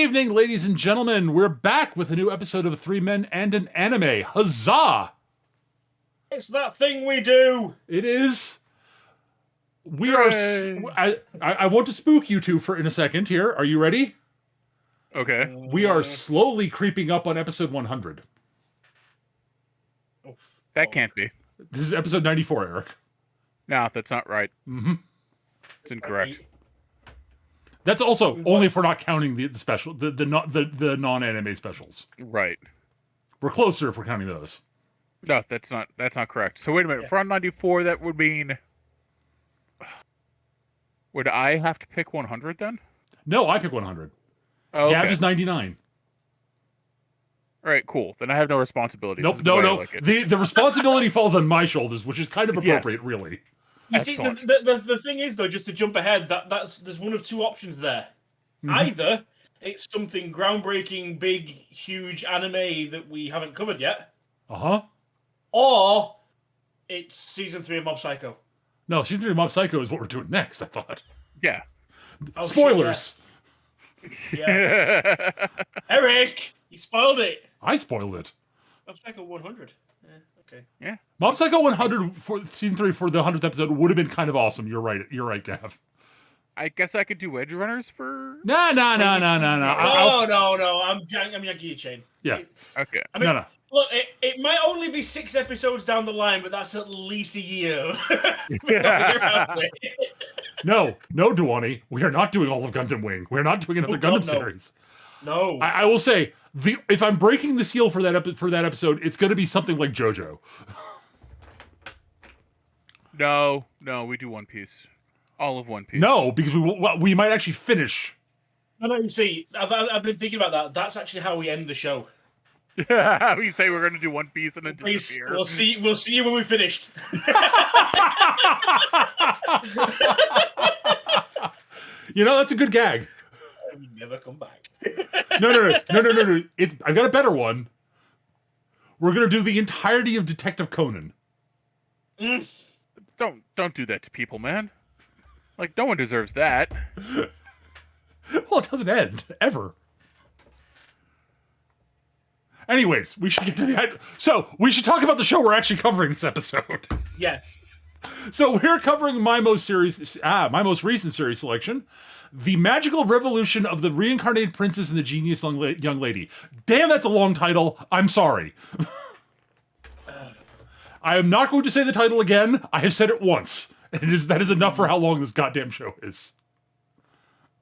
evening, ladies and gentlemen. We're back with a new episode of Three Men and an Anime. Huzzah! It's that thing we do. It is. We are. I want to spook you two in a second here. Are you ready? Okay. We are slowly creeping up on episode 100. That can't be. This is episode 94, Eric. No, that's not right. Mm-hmm. It's incorrect. That's also only if we're not counting the special, the non-anime specials. Right. We're closer if we're counting those. No, that's not correct. So wait a minute. Yeah. If we're on 94, that would mean... Would I have to pick 100 then? No, I pick 100. Oh, okay. Gav is 99. All right, cool. Then I have no responsibility. Nope, This is the way I no. like it. The responsibility falls on my shoulders, which is kind of appropriate, really. You see, Excellent. the thing is, though, just to jump ahead, there's one of two options there. Mhm. Either it's something groundbreaking, big, huge anime that we haven't covered yet, Uh-huh. or it's season 3 of Mob Psycho. No, season 3 of Mob Psycho is what we're doing next, I thought. Yeah. Oh, Spoilers! Shit, yeah. Eric, you spoiled it. I spoiled it. Mob Psycho 100. Okay. Mob Psycho 100 for season 3 for the 100th episode would have been kind of awesome. You're right, Gav. I guess I could do Edge Runners for... No. No. I'm yanking your chain. Yeah. Okay. I mean, No. look, it might only be 6 episodes down the line, but that's at least a year. No, Duani. We are not doing all of Gundam Wing. We're not doing another Oh, God, Gundam no. series. No. I will say, if I'm breaking the seal for that episode, it's going to be something like JoJo. No, we do One Piece. All of One Piece. No, because we might actually finish. No, you see, I've been thinking about that. That's actually how we end the show. We say we're going to do One Piece and then Please, disappear. we'll see you when we finished. That's a good gag. We never come back. No. I've got a better one. We're going to do the entirety of Detective Conan. Don't do that to people, man. Like, no one deserves that. Well, it doesn't end, ever. Anyways, we should get to the... So, we should talk about the show we're actually covering this episode. Yes. So, we're covering my most recent series selection, The Magical Revolution of the Reincarnated Princess and the Genius Young Lady. Damn, that's a long title. I'm sorry. I am not going to say the title again. I have said it once. That is enough for how long this goddamn show is.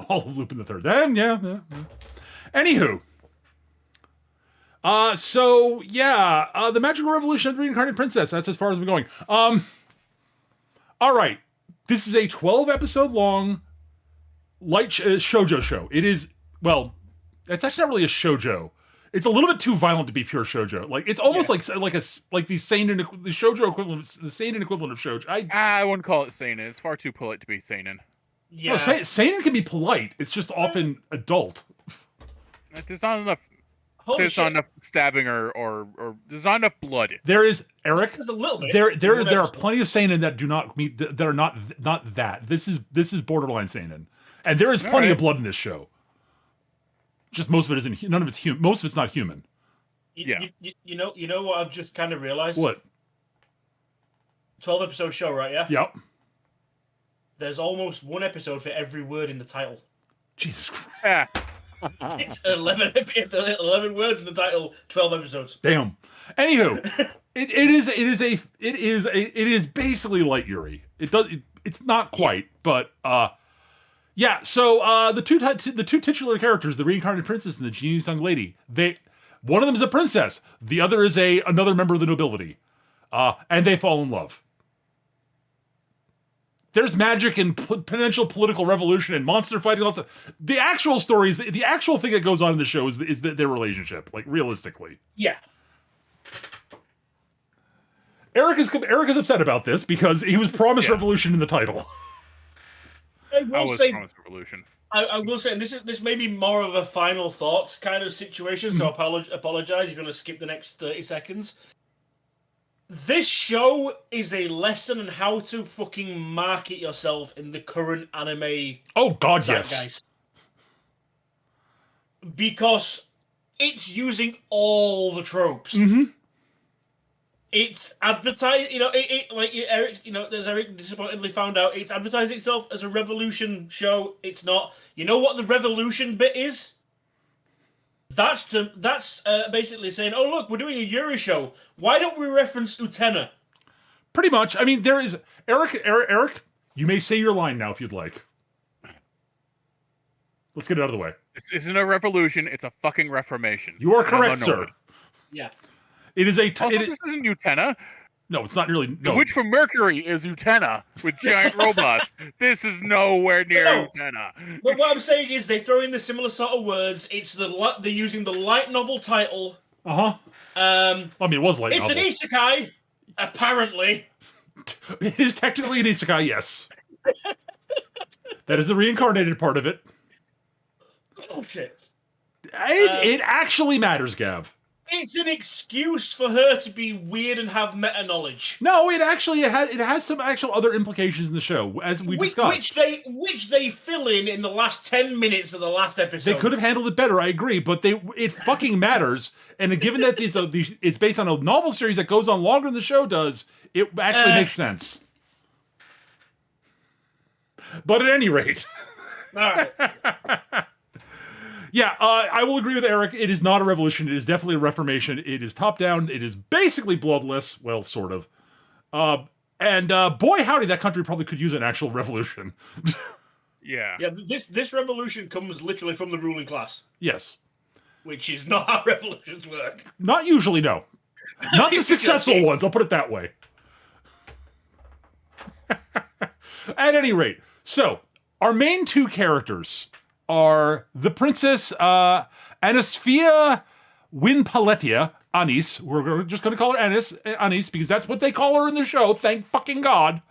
All of Lupin the Third. Then, yeah. Anywho. The Magical Revolution of the Reincarnated Princess. That's as far as we're going. Alright. This is a 12-episode long light shoujo show. It is, well, it's actually not really a shoujo. It's a little bit too violent to be pure shoujo. Like, it's almost like the seinen, the shoujo equivalent, the seinen equivalent of shoujo. I wouldn't call it seinen. It's far too polite to be seinen. Yeah. No, seinen can be polite. It's just often adult. There's not enough. Holy There's shit. not enough stabbing or there's not enough blood. There is, Eric. There's a little bit. There are plenty of seinen that do not meet that are not that. This is borderline seinen, and there is plenty of blood in this show. Just most of it isn't. None of it's human. Most of it's not human. Yeah. You know what I've just kind of realized? What? 12-episode show, right? Yeah. Yep. There's almost one episode for every word in the title. Jesus Christ. Yeah. It's 11 words in the title, 12 episodes. Damn. Anywho, it is basically Light Yuri. It's not quite, but yeah. So the two titular characters, the Reincarnated Princess and the Genius Young Lady, one of them is a princess, the other is another member of the nobility, and they fall in love. There's magic and potential political revolution and monster fighting. Lots of the actual stories. The actual thing that goes on in the show is their relationship. Like, realistically, Yeah. Eric is upset about this because he was promised revolution in the title. I I will was say, promised revolution. I will say, and this may be more of a final thoughts kind of situation, so apologize if you want to skip the next 30 seconds. This show is a lesson on how to fucking market yourself in the current anime Oh God, zeitgeist. because it's using all the tropes. Mm-hmm. It's advertised, Eric, as Eric disappointedly found out, it's advertising itself as a Revolution show. It's not. You know what the Revolution bit is? That's basically saying, oh look, we're doing a Yuri show. Why don't we reference Utena? Pretty much. I mean, there is Eric. You may say your line now if you'd like. Let's get it out of the way. This isn't a revolution. It's a fucking reformation. You are And I'm correct, sir. annoyed. Yeah. It is a. Also, this isn't Utena. No, it's not really. The No. Witch from Mercury is Utena with giant robots. This is nowhere near No. Utena. But what I'm saying is they throw in the similar sort of words. They're using the light novel title. I mean, it was light It's novel. an isekai, apparently. It is technically an isekai, yes. That is the reincarnated part of it. Oh shit. It actually matters, Gav. It's an excuse for her to be weird and have meta knowledge. No, it has some actual other implications in the show, as we discussed. Which they fill in the last 10 minutes of the last episode. They could have handled it better, I agree, but it fucking matters. And given that it's based on a novel series that goes on longer than the show does, it actually makes sense. But at any rate, All right. yeah, I will agree with Eric. It is not a revolution. It is definitely a reformation. It is top down. It is basically bloodless. Well, sort of. And boy, howdy, that country probably could use an actual revolution. Yeah. Yeah, this revolution comes literally from the ruling class, Yes. which is not how revolutions work. Not usually, no. Not the successful ones, I'll put it that way. At any rate, so our main two characters are the Princess Anisfia Winpaletia, Anis. We're just going to call her Anis, because that's what they call her in the show, thank fucking God.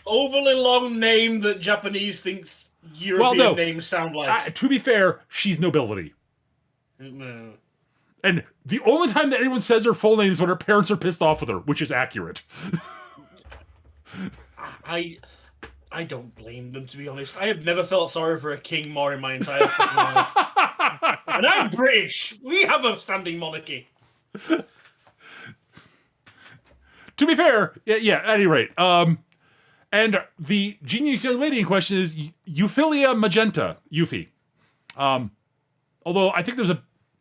Overly long name that Japanese thinks European names sound like. To be fair, she's nobility. No. And the only time that anyone says her full name is when her parents are pissed off with her, which is accurate. I don't blame them, to be honest. I have never felt sorry for a king more in my entire fucking life. And I'm British. We have a standing monarchy. To be fair, yeah, at any rate. And the genius young lady in question is Euphilia Magenta, Yuffie. Although I think there's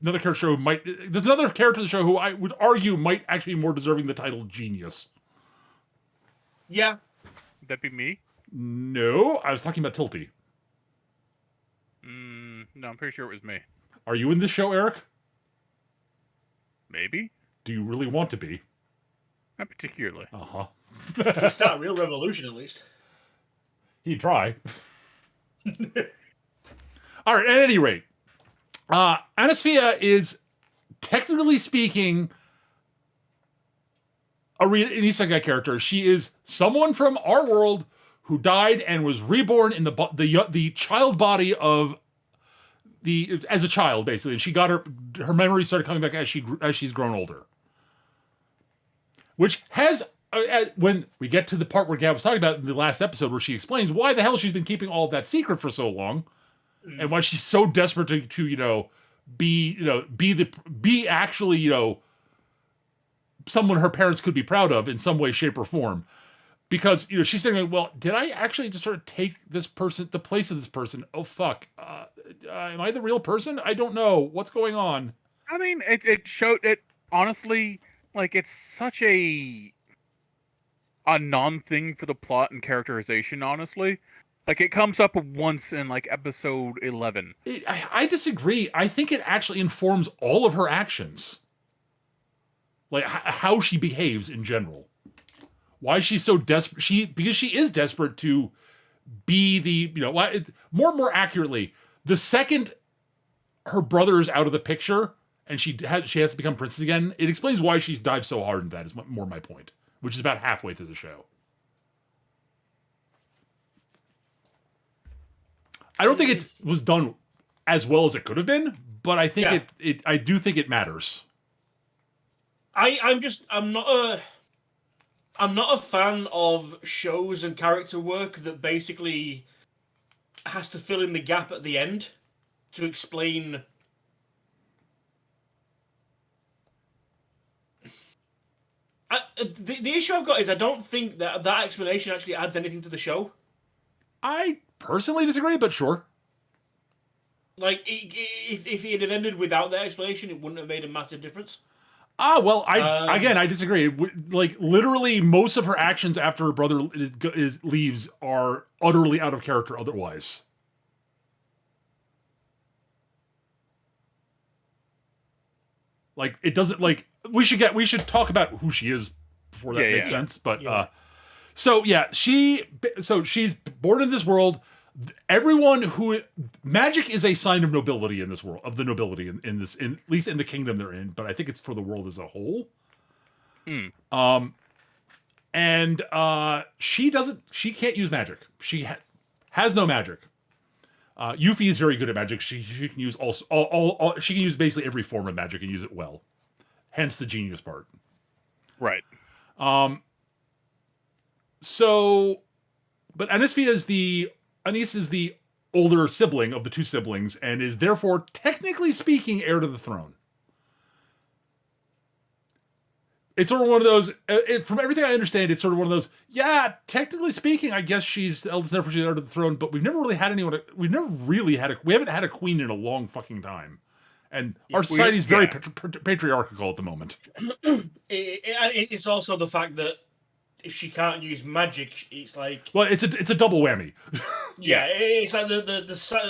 another character in the show who I would argue might actually be more deserving the title genius. Yeah. Would that be me? No, I was talking about Tilty. No, I'm pretty sure it was me. Are you in this show, Eric? Maybe? Do you really want to be? Not particularly. Uh-huh. It's not a real revolution, at least. He'd try. All right, at any rate, Anisfia is, technically speaking, an isekai character. She is someone from our world who died and was reborn in the child body of as a child, basically. And she got her memories started coming back as she's grown older. Which has, when we get to the part where Gav was talking about in the last episode, where she explains why the hell she's been keeping all of that secret for so long, and why she's so desperate to be actually someone her parents could be proud of in some way, shape, or form. Because she's saying, well, did I actually just sort of take the place of this person? Oh fuck, am I the real person? I don't know what's going on. I mean, it showed it honestly. Like, it's such a non-thing for the plot and characterization, honestly. Like, it comes up once in, like, episode 11. I disagree. I think it actually informs all of her actions. Like, how she behaves in general. Why she's so desperate. Because she is desperate to be more and more accurately, the second her brother is out of the picture, and she has to become princess again, it explains why she's dived so hard into that, is more my point. Which is about halfway through the show. I don't think it was done as well as it could have been, but I think I do think it matters. I'm not a fan of shows and character work that basically has to fill in the gap at the end to explain the issue I've got is I don't think that explanation actually adds anything to the show. I personally disagree, but sure. Like, if it had ended without that explanation, it wouldn't have made a massive difference. Well, I disagree. Like, literally, most of her actions after her brother leaves are utterly out of character otherwise. Like, it doesn't, like, we should talk about who she is before that makes sense. But, she's born in this world. Magic is a sign of nobility in this world, of the nobility in this, at least in the kingdom they're in, but I think it's for the world as a whole. She can't use magic. She has no magic. Yuffie is very good at magic. She can use she can use basically every form of magic and use it well. Hence the genius part. Right. But Anise is the older sibling of the two siblings and is therefore, technically speaking, heir to the throne. It's sort of one of those, from everything I understand, it's sort of one of those, yeah, technically speaking, I guess she's the eldest, therefore she's heir to the throne, but we haven't had a queen in a long fucking time. And our society is very patriarchal at the moment. It's also the fact that if she can't use magic, it's like... Well, it's a double whammy. Yeah, it's like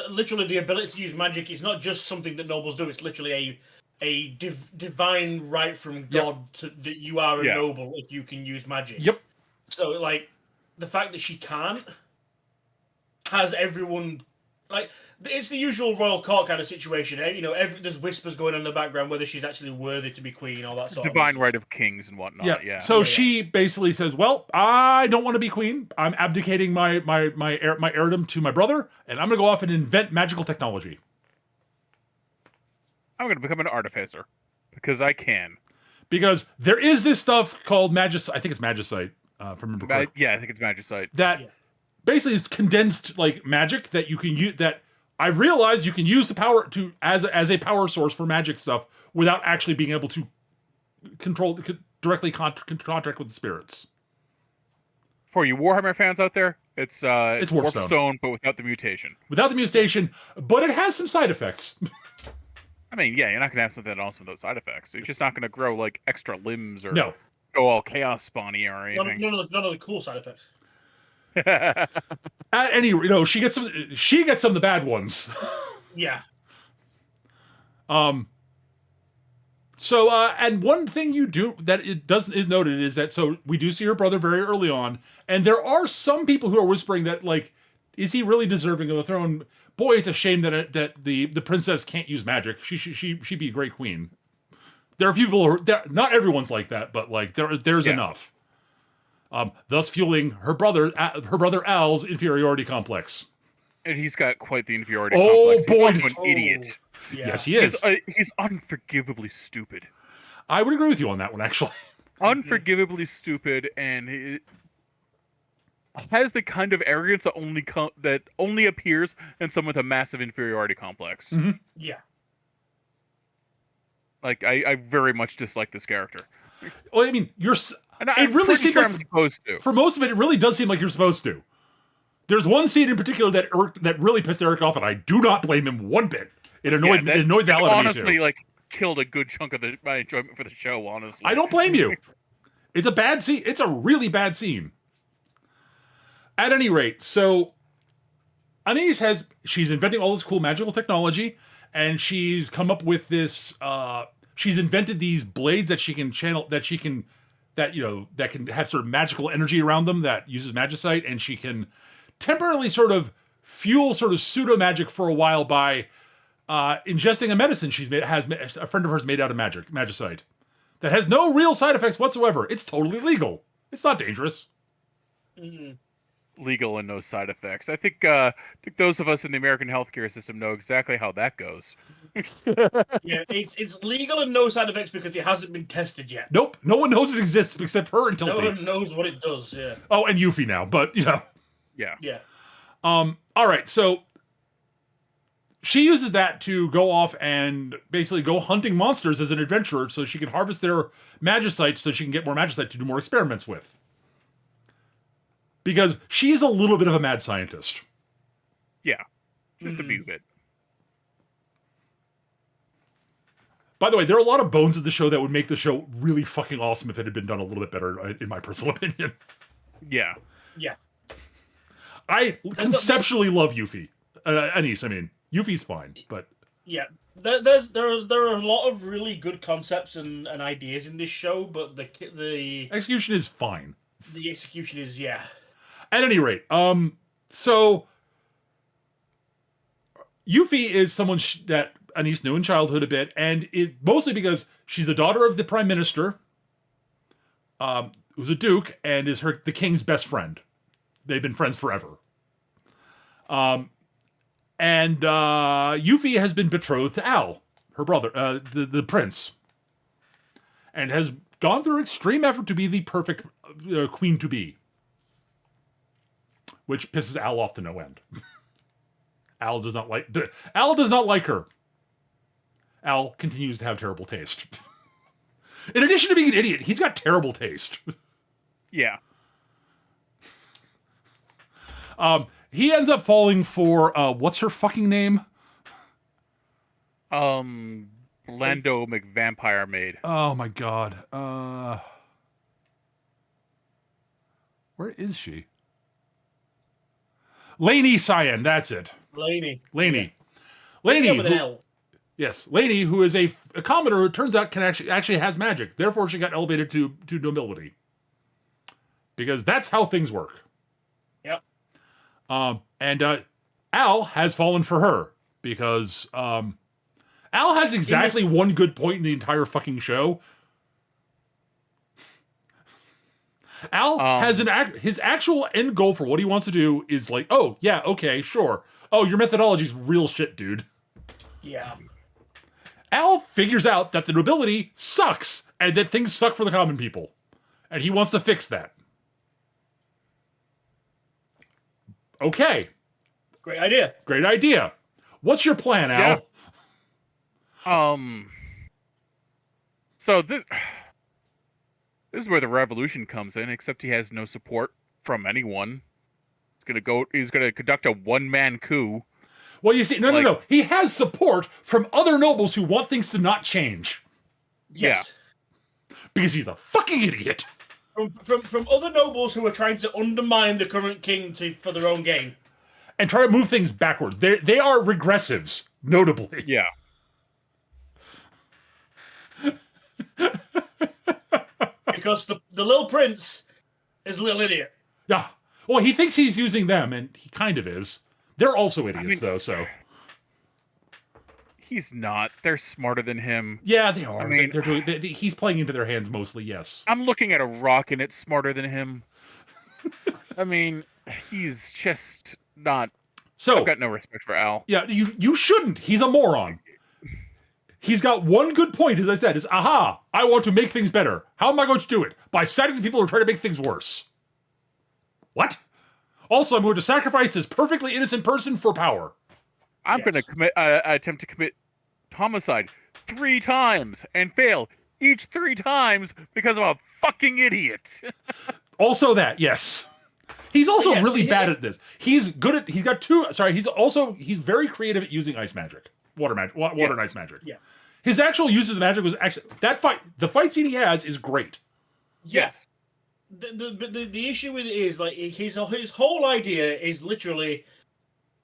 literally the ability to use magic is not just something that nobles do, it's literally a divine right from God that you are a noble if you can use magic. Yep. So, like, the fact that she can't has everyone... Like, it's the usual royal court kind of situation. You know, there's whispers going on in the background whether she's actually worthy to be queen, all that sort of divine right of kings and whatnot. Yeah. So she basically says, "Well, I don't want to be queen. I'm abdicating my heirdom to my brother, and I'm going to go off and invent magical technology. I'm going to become an artificer because I can. Because there is this stuff called magicite. I think it's magicite. If I remember correctly. Yeah, I think it's magicite. That basically is condensed like magic that you can use. That I've realized you can use the power to as a power source for magic stuff without actually being able to directly contract with the spirits. For you Warhammer fans out there, it's Warpstone, but without the mutation. Without the mutation, but it has some side effects. I mean, yeah, you're not going to have something else without side effects. You're just not going to grow like extra limbs or go all chaos spawny or anything. None of the cool side effects. At any, she gets some of the bad ones. Yeah. So, and one thing you do that is noted is that, so we do see her brother very early on, and there are some people who are whispering that, like, is he really deserving of the throne? Boy, it's a shame that the princess can't use magic. She'd be a great queen. There are people not everyone's like that, but like there's enough. Thus fueling her brother Al's inferiority complex. And he's got quite the inferiority complex. Boy, he's also an idiot. Yeah. Yes, he is. He's unforgivably stupid. I would agree with you on that one, actually. Unforgivably stupid, and he has the kind of arrogance that only appears in someone with a massive inferiority complex. Mm-hmm. Yeah. Like, I very much dislike this character. Well, I mean, it really seems like, supposed to. For most of it really does seem like you're supposed to. There's one scene in particular that really pissed Eric off, and I do not blame him one bit. It annoyed the hell out of me too. Honestly, like, killed a good chunk of my enjoyment for the show, honestly. I don't blame you. It's a bad scene. It's a really bad scene. At any rate, so Anise she's inventing all this cool magical technology, and she's come up with this, she's invented these blades that she can channel, that can have sort of magical energy around them that uses magicite, and she can temporarily sort of fuel sort of pseudo magic for a while by ingesting a medicine a friend of hers made out of magicite that has no real side effects whatsoever. It's totally legal. It's not dangerous. Mm-hmm. Legal and no side effects. I think those of us in the American healthcare system know exactly how that goes. Yeah, it's legal and no side effects because it hasn't been tested yet. Nope, no one knows it exists except her and Tilty. No one knows what it does. Yeah. Oh, and Yuffie now, but Yeah. Yeah. All right, so she uses that to go off and basically go hunting monsters as an adventurer so she can harvest their magicite so she can get more magicite to do more experiments with. Because she's a little bit of a mad scientist. Yeah. Just a bit. By the way, there are a lot of bones of the show that would make the show really fucking awesome if it had been done a little bit better, in my personal opinion. Yeah. Yeah. I conceptually love Yuffie. Anise, I mean, Yuffie's fine, but yeah, there are a lot of really good concepts and ideas in this show, but the execution is fine. The execution is At any rate, so Yuffie is someone that Anise knew in childhood a bit, and it mostly because she's the daughter of the prime minister, who's a duke, and is the king's best friend. They've been friends forever. And Yuffie has been betrothed to Al, her brother, the prince, and has gone through extreme effort to be the perfect queen to be, which pisses Al off to no end. Al does not like her. Al continues to have terrible taste. In addition to being an idiot, he's got terrible taste. Yeah. He ends up falling for what's her fucking name? Lando McVampire Maid. Oh my god. Where is she? Lainey Cyan, that's it. Lainey. Yeah. Lainey with an L. Yes, Lainey, who is a commoner who turns out can actually has magic. Therefore, she got elevated to nobility. Because that's how things work. Yep. And Al has fallen for her because Al has exactly one good point in the entire fucking show. Al has his actual end goal for what he wants to do is like, oh yeah, okay, sure. Oh, your methodology's real shit, dude. Yeah. Al figures out that the nobility sucks and that things suck for the common people, and he wants to fix that. Okay. Great idea. What's your plan, Al? Yeah. So this is where the revolution comes in, except he has no support from anyone. He's gonna conduct a one-man coup. Well, you see, no. He has support from other nobles who want things to not change. Yes. Yeah. Because he's a fucking idiot. From other nobles who are trying to undermine the current king for their own gain. And try to move things backwards. They are regressives, notably. Yeah. Because the little prince is a little idiot. Yeah. Well, he thinks he's using them, and he kind of is. They're also idiots, though, so. He's not. They're smarter than him. Yeah, they are. I mean, he's playing into their hands mostly, yes. I'm looking at a rock, and it's smarter than him. I mean, he's just not. So I've got no respect for Al. Yeah, you shouldn't. He's a moron. He's got one good point, as I said, is, aha, I want to make things better. How am I going to do it? By siding with people who are trying to make things worse. What? Also, I'm going to sacrifice this perfectly innocent person for power. I'm going to attempt to commit homicide 3 times and fail each 3 times because I'm a fucking idiot. Also that, yes. He's also really bad at this. He's very creative at using ice magic. Water and ice magic. Yeah. His actual use of the magic was actually the fight scene he has is great. Yes. The issue with it is like his whole idea is literally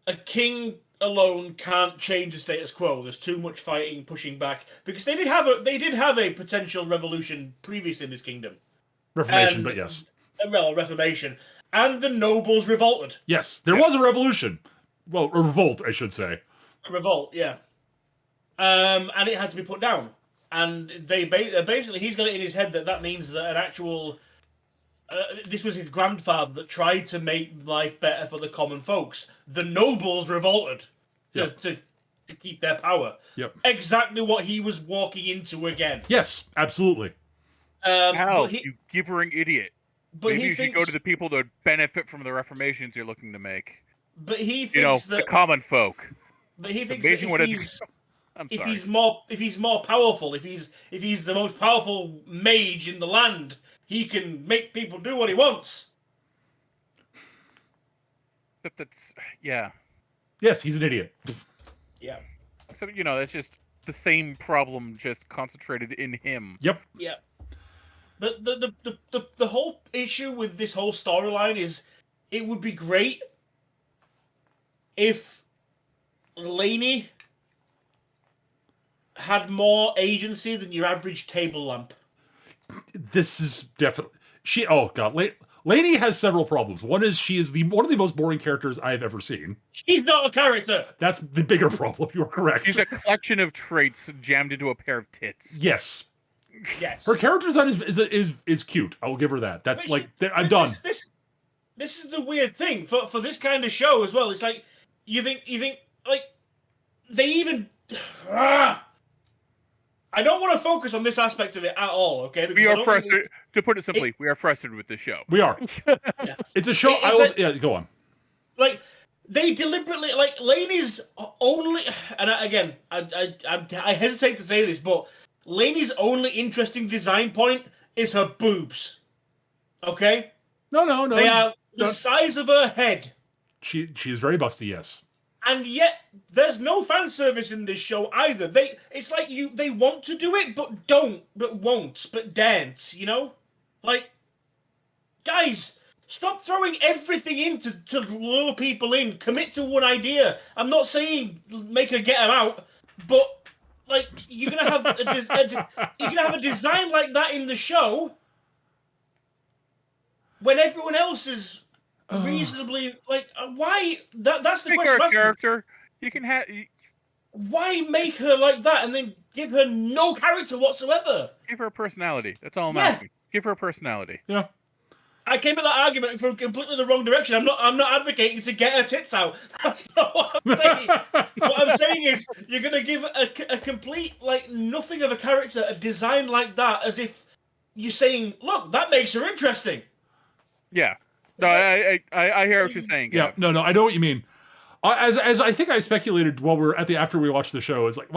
a king alone can't change the status quo. There's too much fighting, pushing back, because they did have a potential revolution previously in this kingdom. Reformation, but yes. Well, Reformation. And the nobles revolted. Yes, there was a revolution. Well, a revolt, I should say. A revolt, yeah. And it had to be put down. And they basically, he's got it in his head that means that an actual... this was his grandfather that tried to make life better for the common folks. The nobles revolted to keep their power. Yep. Exactly what he was walking into again. Yes, absolutely. You gibbering idiot. But Maybe he you thinks, should go to the people that benefit from the reformations you're looking to make. But he thinks the common folk. But he It's thinks that amazing what I'm if sorry. he's more powerful, if he's the most powerful mage in the land, he can make people do what he wants. But that's yeah. Yes, he's an idiot. Yeah. So that's just the same problem, just concentrated in him. Yep. Yeah. But the whole issue with this whole storyline is, it would be great if Lainey had more agency than your average table lamp. This is definitely Oh god, Lainey has several problems. One is she is one of the most boring characters I've ever seen. She's not a character. That's the bigger problem. You're correct. She's a collection of traits jammed into a pair of tits. Yes. Yes. Her character design is cute. I will give her that. That's I'm But done. This is the weird thing for this kind of show as well. It's like you think like they even. I don't want to focus on this aspect of it at all. Okay, because We I are don't think frustrated. To put it simply, we are frustrated with this show. We are. Yeah. It's a show. Yeah, go on. Like they deliberately, like Lainey's only, and again, I hesitate to say this, but Lainey's only interesting design point is her boobs. Okay, No. they are the no. size of her head. She is very busty. Yes. And yet, there's no fan service in this show either. It's like they want to do it, but don't, but won't, but daren't. Like, guys, stop throwing everything in to lure people in. Commit to one idea. I'm not saying make her get them out, but like you're gonna have you're gonna have a design like that in the show when everyone else is reasonably why that's the Make question. her a character. You can have. Why make her like that and then give her no character whatsoever? Give her a personality. That's all I'm Yeah. asking. Give her a personality. Yeah. I came at that argument from completely the wrong direction. I'm not advocating to get her tits out. That's not what I'm saying. What I'm saying is you're gonna give a complete nothing of a character a design like that, as if you're saying, look, that makes her interesting. Yeah. No, I hear what you're saying. Yeah. Gav. No. I know what you mean. As I think I speculated while we're after we watched the show, it's like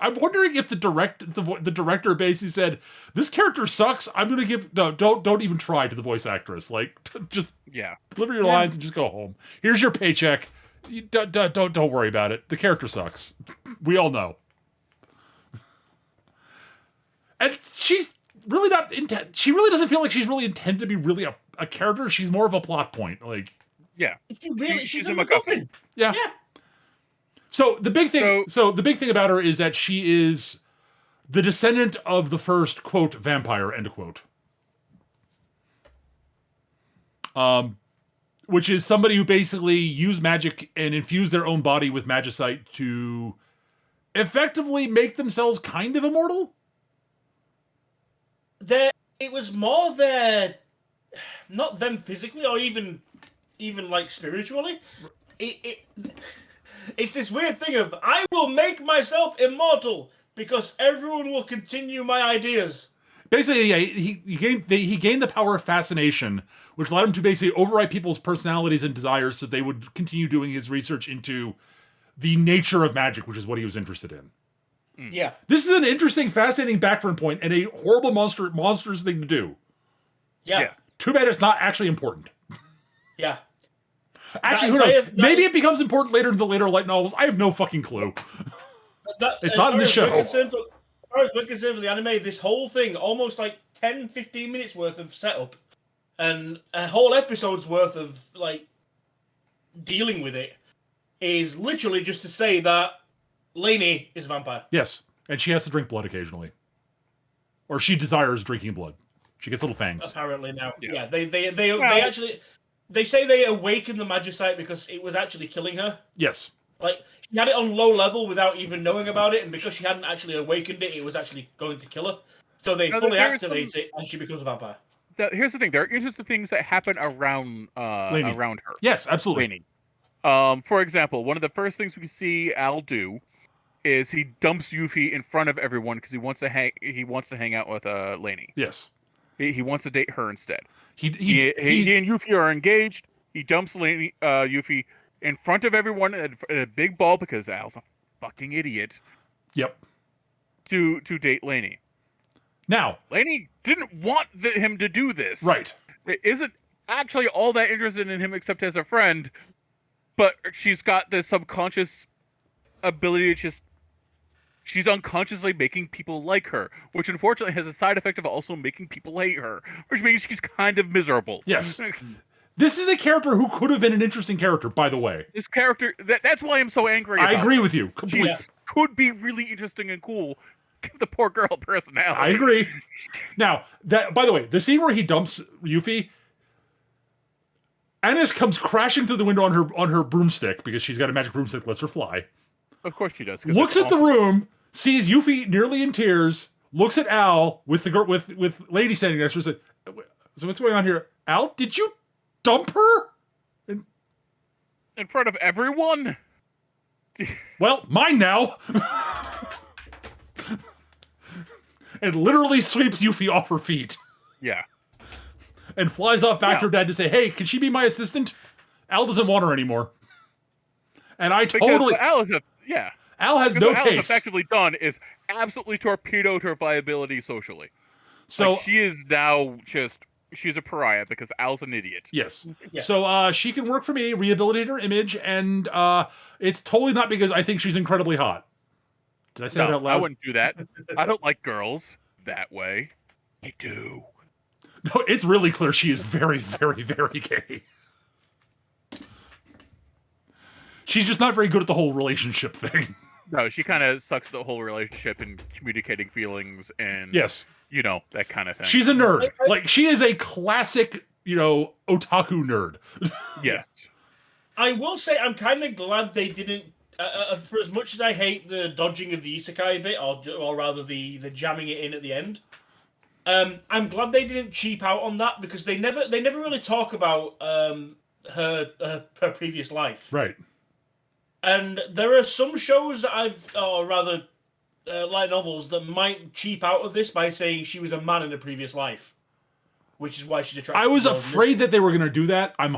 I'm wondering if the director basically said, this character sucks. I'm gonna give don't even try to the voice actress. Like just deliver your lines and just go home. Here's your paycheck. You don't worry about it. The character sucks. We all know. And she's really not she really doesn't feel like she's really intended to be really a character. She's more of a plot point. Like Yeah. She's a a MacGuffin. MacGuffin. yeah. Yeah. So the big thing about her is that she is the descendant of the first quote vampire end quote. Which is somebody who basically used magic and infused their own body with magicite to effectively make themselves kind of immortal. It was more not them physically or even like spiritually. It's this weird thing of, I will make myself immortal because everyone will continue my ideas. Basically, yeah, he gained the power of fascination, which allowed him to basically override people's personalities and desires so they would continue doing his research into the nature of magic, which is what he was interested in. Yeah. This is an interesting, fascinating background point and a horrible monstrous thing to do. Yeah. Yes. Too bad it's not actually important. Yeah. Actually, who knows? Maybe it becomes important later in the later light novels. I have no fucking clue. It's not in the show. As far as we're concerned for the anime, this whole thing, almost like 10, 15 minutes worth of setup and a whole episode's worth of dealing with it, is literally just to say that Lainey is a vampire. Yes, and she has to drink blood occasionally. Or she desires drinking blood. She gets little fangs. Apparently now. Yeah. They actually... They say they awakened the magicite because it was actually killing her. Yes. Like, she had it on low level without even knowing about it, and because she hadn't actually awakened it, it was actually going to kill her. So they fully activate it, and she becomes a vampire. Here's the thing. There are interesting things that happen around her. Yes, absolutely. Lainey. For example, one of the first things we see Al do is he dumps Yuffie in front of everyone because he wants to hang out with Lainey. Yes. He wants to date her instead. He and Yuffie are engaged. He dumps Yuffie in front of everyone at a big ball because Al's a fucking idiot Yep. to date Lainey. Now, Lainey didn't want him to do this. right. It isn't actually all that interested in him except as a friend, but she's got this subconscious ability to just... She's unconsciously making people like her, which unfortunately has a side effect of also making people hate her, which means she's kind of miserable. Yes. This is a character who could have been an interesting character, by the way. This character, that's why I'm so angry about I agree her. with you completely. She could be really interesting and cool. Give the poor girl a personality. I agree. Now, that by the way, the scene where he dumps Yuffie, Annis comes crashing through the window on her broomstick because she's got a magic broomstick that lets her fly. Of course she does. 'Cause Looks that's at the awesome. room, sees Yuffie nearly in tears, looks at Al with the girl with Lady standing next to her, and says, "So what's going on here? Al, did you dump her?" And, In front of everyone? well, mine now. And literally sweeps Yuffie off her feet Yeah. and flies off back Yeah. to her dad to say, "Hey, can she be my assistant?" Al doesn't want her anymore. And I Because totally... what Al is Al has because no what Al has taste. effectively done is absolutely torpedoed her viability socially. So, Like, she is now she's a pariah because Al's an idiot. yes. Yeah. So she can work for me, rehabilitate her image, and it's totally not because I think she's incredibly hot. Did I say that No, out loud? I wouldn't do that. I don't like girls that way. I do. No, it's really clear she is very, very, very gay. She's just not very good at the whole relationship thing. No, she kind of sucks at the whole relationship and communicating feelings and Yes. that kind of thing. She's a nerd. Like, she is a classic, otaku nerd. yes. I will say I'm kind of glad they didn't. For as much as I hate the dodging of the isekai bit, or rather the jamming it in at the end, I'm glad they didn't cheap out on that because they never really talk about her previous life. Right. And there are some shows that or rather, light novels that might cheap out of this by saying she was a man in a previous life, which is why she's attracted. I was to afraid that they were going to do that. I'm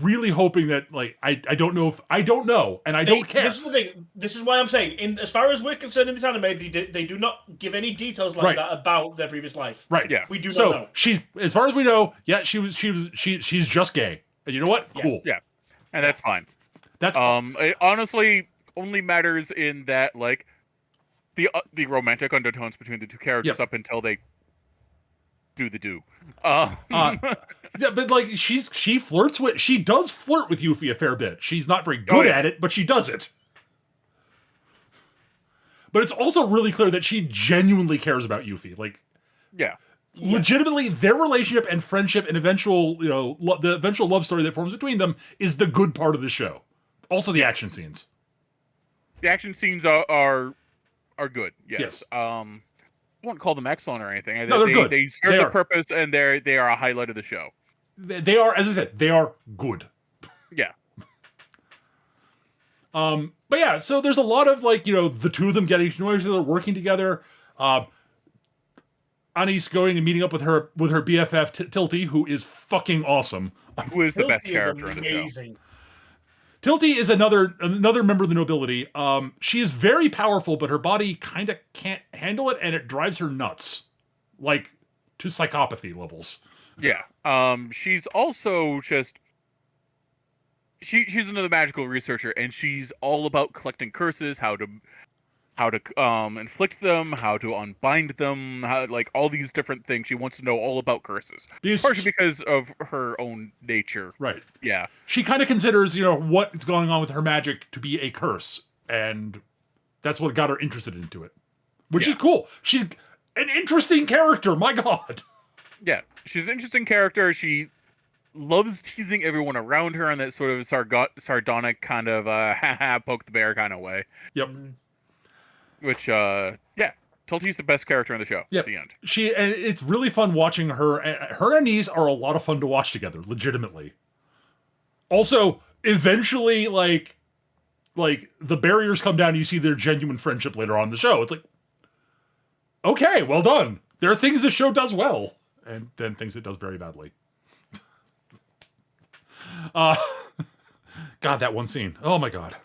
really hoping that, like, I don't know, and I don't care. This is the thing. This is why I'm saying, as far as we're concerned in this anime, they do not give any details like Right. that about their previous life. Right. Yeah. We do not So know. she's, as far as we know, yeah, she's just gay. And you know what? Cool. Yeah. And that's fine. That's It honestly only matters in that, like, the romantic undertones between the two characters Yep. up until they do the do. yeah, but like she does flirt with Yuffie a fair bit. She's not very good yeah. at it, but she does it. But it's also really clear that she genuinely cares about Yuffie. Like, yeah. legitimately, their relationship and friendship and eventual, the eventual love story that forms between them is the good part of the show. Also, the action scenes. The action scenes are good. Yes. Yes. I won't call them excellent or anything. No, they're good. They serve They the are. purpose, and they are a highlight of the show. They are, as I said, they are good. Yeah. But yeah, so there's a lot of, like, the two of them getting to know each other, working together. Anis going and meeting up with her BFF Tilty, who is fucking awesome. Who is the best Tilty is character in the show? amazing. Tilty is another member of the nobility. She is very powerful, but her body kind of can't handle it, and it drives her nuts, like to psychopathy levels. Yeah. She's also just she's another magical researcher, and she's all about collecting curses, how to inflict them, how to unbind them, like all these different things. She wants to know all about curses, partially because of her own nature. Right. Yeah. She kind of considers, what's going on with her magic to be a curse, and that's what got her interested into it, which is cool. She's an interesting character. My God. Yeah, she's an interesting character. She loves teasing everyone around her in that sort of sardonic kind of poke the bear kind of way. Yep. Which, Tilty's the best character in the show. Yep. At the end. And it's really fun watching her. Her and Anise are a lot of fun to watch together, legitimately. Also, eventually, like the barriers come down and you see their genuine friendship later on in the show. It's like, okay, well done. There are things the show does well, and then things it does very badly. God, that one scene. Oh my god.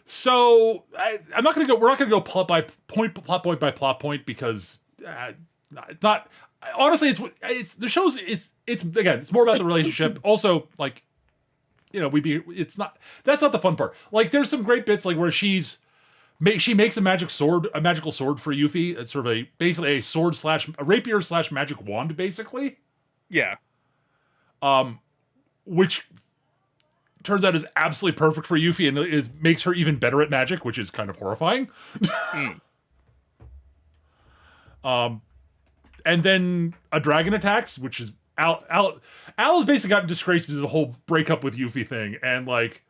So I'm not going to go. We're not going to go plot point by plot point because it's not. Honestly, it's the show's. It's again. It's more about the relationship. Also, like, it's not. That's not the fun part. Like, there's some great bits like where she makes a magical sword for Yuffie. It's sort of basically a sword / a rapier / magic wand, basically. Yeah. Which turns out is absolutely perfect for Yuffie and makes her even better at magic, which is kind of horrifying. And then a dragon attacks, which is Al has basically gotten disgraced because of the whole breakup with Yuffie thing, and like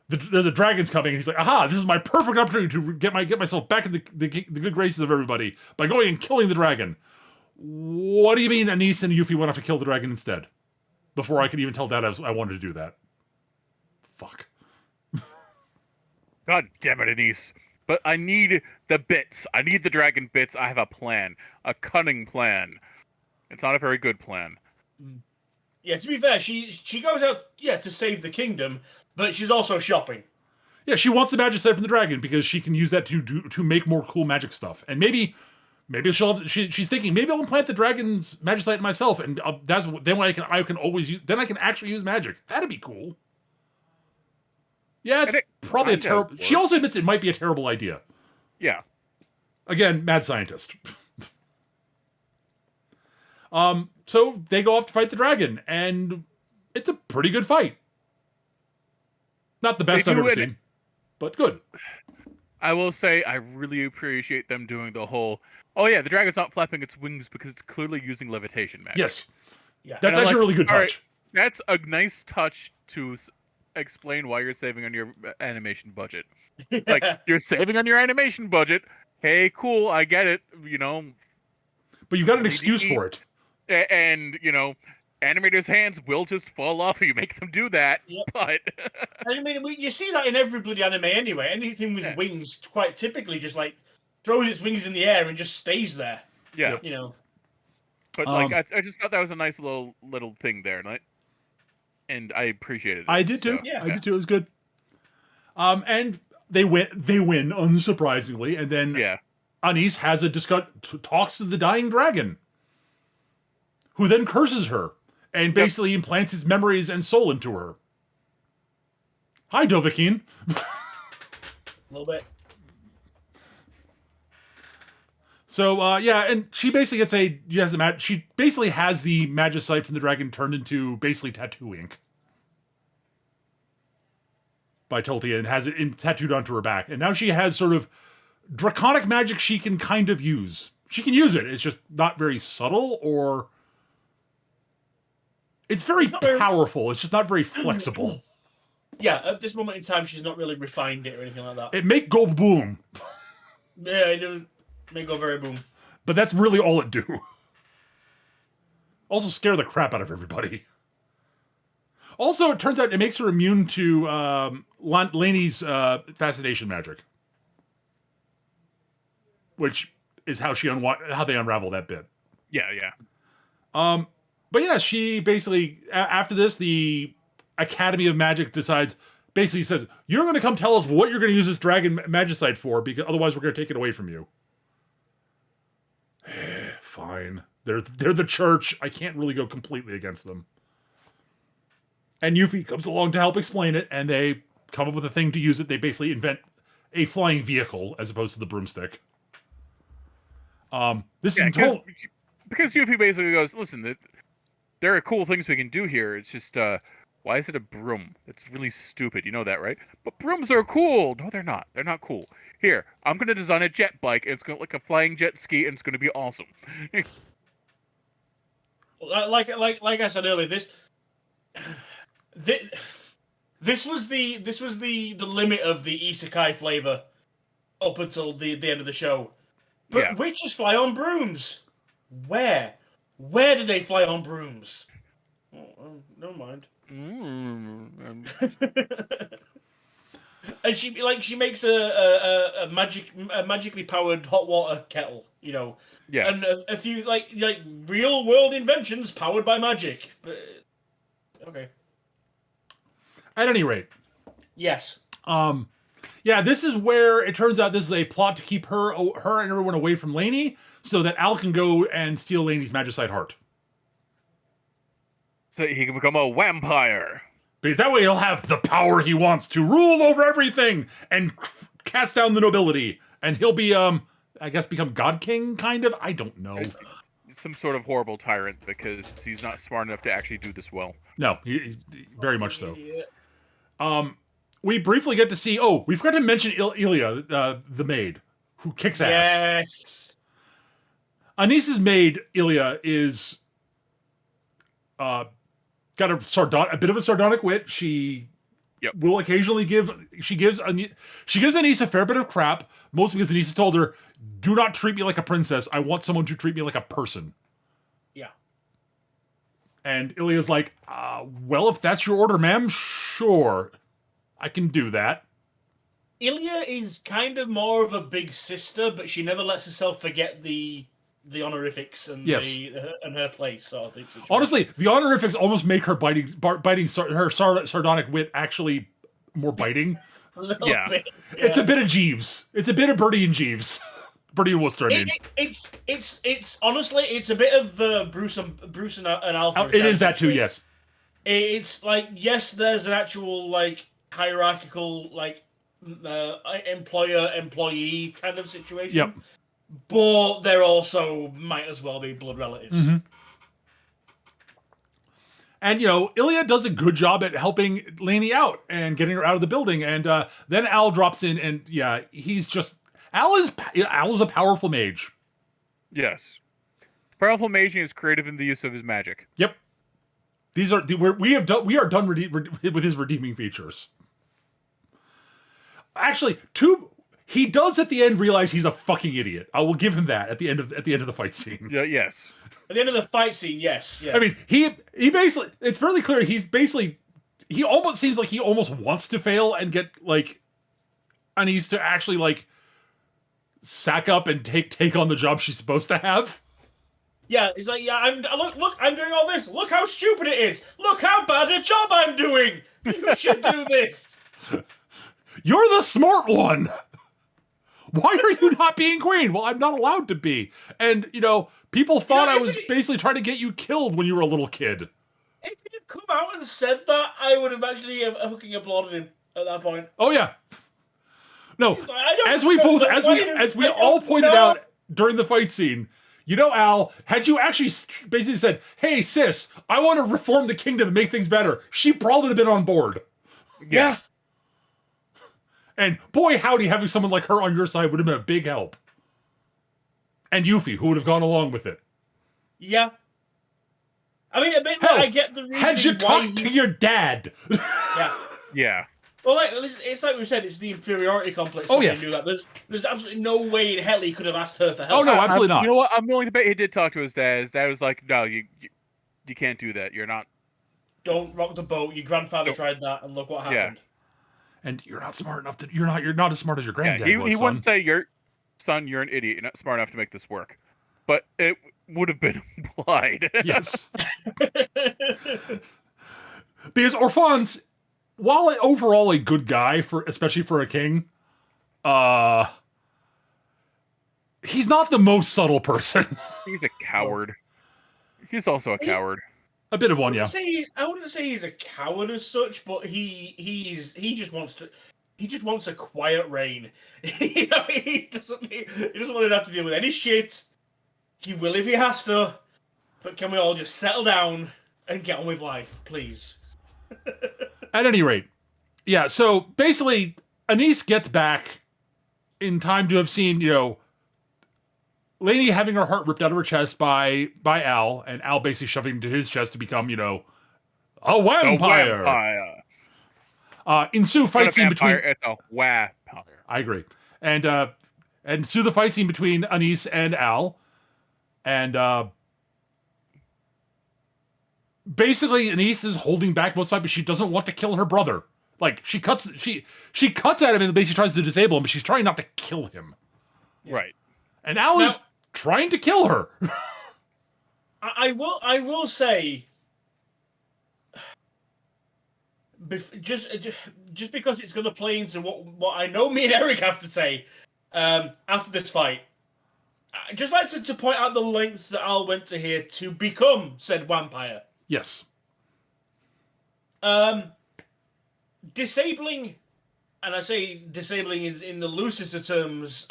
there's a dragon's coming, and he's like, aha, this is my perfect opportunity to get myself back in the good graces of everybody by going and killing the dragon. What do you mean Anise and Yuffie went off to kill the dragon instead? Before I could even tell Dad I wanted to do that. Fuck. God damn it, Anise. But I need the bits. I need the dragon bits. I have a plan. A cunning plan. It's not a very good plan. Yeah, to be fair, she goes out, to save the kingdom, but she's also shopping. Yeah, she wants the magic set from the dragon because she can use that to make more cool magic stuff. And maybe she's thinking, maybe I'll implant the dragon's magic sight myself, and then I can always use. Then I can actually use magic. That'd be cool. Yeah, it's probably a terrible. She also admits it might be a terrible idea. Yeah. Again, mad scientist. So they go off to fight the dragon, and it's a pretty good fight. Not the best I've ever seen, but good. I will say I really appreciate them doing the whole, oh yeah, the dragon's not flapping its wings because it's clearly using levitation magic. Yes. Yeah. That's actually a really good touch. Right, that's a nice touch to explain why you're saving on your animation budget. Like, you're saving on your animation budget. Hey, cool, I get it, But you got an excuse for it. And, animators' hands will just fall off if you make them do that. Yep. But I mean, you see that in every bloody anime anyway. Anything with wings quite typically just like throws its wings in the air and just stays there. Yeah. But I just thought that was a nice little thing there, and I appreciated it. I did too. So, yeah. I did too. It was good. And they win unsurprisingly, and then Anise has talks to the dying dragon, who then curses her and basically implants his memories and soul into her. Hi, Dovahkiin. A little bit. So and she basically she basically has the magicite from the dragon turned into basically tattoo ink by Toltia and has it tattooed onto her back. And now she has sort of draconic magic she can kind of use. She can use it. It's just not very subtle, or it's very powerful. It's just not very flexible. Yeah, at this moment in time, she's not really refined it or anything like that. It make go boom. Yeah, it doesn't make go very boom. But that's really all it do. Also scare the crap out of everybody. Also, it turns out it makes her immune to Lainey's fascination magic, which is how they unravel that bit. Yeah. But yeah, she basically after this, the Academy of Magic basically says, you're going to come tell us what you're going to use this dragon magicite for, because otherwise we're going to take it away from you. Fine. They're the church. I can't really go completely against them. And Yuffie comes along to help explain it, and they come up with a thing to use it. They basically invent a flying vehicle as opposed to the broomstick. Because Yuffie basically goes, listen, there are cool things we can do here. It's just, why is it a broom? It's really stupid. You know that, right? But brooms are cool. No, they're not. They're not cool. Here, I'm going to design a jet bike, and it's going to look like a flying jet ski, and it's going to be awesome. Like I said earlier, this was the limit of the isekai flavor up until the end of the show. But witches fly on brooms. Where do they fly on brooms? Oh, never mind. And she makes a magically powered hot water kettle, and a few like real world inventions powered by magic. But, okay. At any rate, Yes. yeah, this is where it turns out this is a plot to keep her and everyone away from Lainey, so that Al can go and steal Lainey's magicite heart. So he can become a vampire. Because that way he'll have the power he wants to rule over everything and cast down the nobility. And he'll be, I guess, become God King, kind of? I don't know. Some sort of horrible tyrant because he's not smart enough to actually do this well. No, very much so. Yeah. We briefly get to see, we forgot to mention Ilya, the maid, who kicks ass. Yes. Anis's maid, Ilya, is got a bit of a sardonic wit. She will occasionally she gives Anis a fair bit of crap, mostly because Anis told her, "Do not treat me like a princess. I want someone to treat me like a person." Yeah. And Ilya's like, well, if that's your order, ma'am, sure, I can do that. Ilya is kind of more of a big sister, but she never lets herself forget the honorifics and and her place sort of thing. Honestly, the honorifics almost make her her sardonic wit actually more biting. Yeah. Bit, It's a bit of Jeeves. It's a bit of Bertie and Jeeves. Bertie and Worcester, I mean. It's honestly, it's a bit of Bruce and Alfred. It is that too, yes. It's like, yes, there's an actual like hierarchical like employer-employee kind of situation. Yep. But there also might as well be blood relatives. Mm-hmm. And, Ilya does a good job at helping Lainey out and getting her out of the building. And then Al drops in, and he's just... Al is a powerful mage. Yes. Powerful mage is creative in the use of his magic. Yep. We are done with his redeeming features. Actually, he does at the end realize he's a fucking idiot. I will give him that at the end of the fight scene. Yeah, yes. At the end of the fight scene, yes. Yeah. I mean, he basically, it's fairly clear he almost seems like he almost wants to fail and get like Anis to actually like sack up and take on the job she's supposed to have. Yeah, he's like, look, I'm doing all this. Look how stupid it is. Look how bad a job I'm doing. You should do this. You're the smart one. Why are you not being queen? Well, I'm not allowed to be. And, people thought I was basically trying to get you killed when you were a little kid. If he'd come out and said that, I would have actually fucking applauded him at that point. Oh, yeah. No, Like, as we all pointed out during the fight scene, Al, had you actually basically said, "Hey, sis, I want to reform the kingdom and make things better," she probably would have been on board. Yeah. And boy, howdy, having someone like her on your side would have been a big help. And Yuffie, who would have gone along with it. Yeah. I mean, a bit. Hell, I get the reason. had you talked to your dad? Yeah. Yeah. Well, it's like we said, it's the inferiority complex. Oh, yeah. Do that. There's absolutely no way in hell he could have asked her for help. Oh no, absolutely not. You know what? I'm willing to bet he did talk to his dad. His dad was like, "No, you can't do that. You're not. Don't rock the boat. Your grandfather tried that, and look what happened." And you're not smart enough to. You're not as smart as your granddad he was. He wouldn't say, "You're an idiot. You're not smart enough to make this work." But it would have been implied. Yes. Because Orphan's, while overall a good guy especially for a king, he's not the most subtle person. He's a coward. He's also a coward. A bit of one, yeah. I wouldn't say he's a coward as such, but he just wants a quiet reign. He doesn't want to have to deal with any shit. He will if he has to, but can we all just settle down and get on with life, please? At any rate, yeah. So basically, Anis gets back in time to have seen Lainey having her heart ripped out of her chest by Al, and Al basically shoving into his chest to become, a vampire. Ensue fight scene between. It's a vampire. I agree, and ensue the fight scene between Anis and Al, and basically Anis is holding back both sides, but she doesn't want to kill her brother. Like she cuts at him and basically tries to disable him, but she's trying not to kill him. Right. And Al is trying to kill her. I will say, just because it's going to play into what I know me and Eric have to say after this fight, I'd just like to point out the lengths that Al went to here to become said vampire. Yes. Disabling, and I say disabling in the loosest of terms,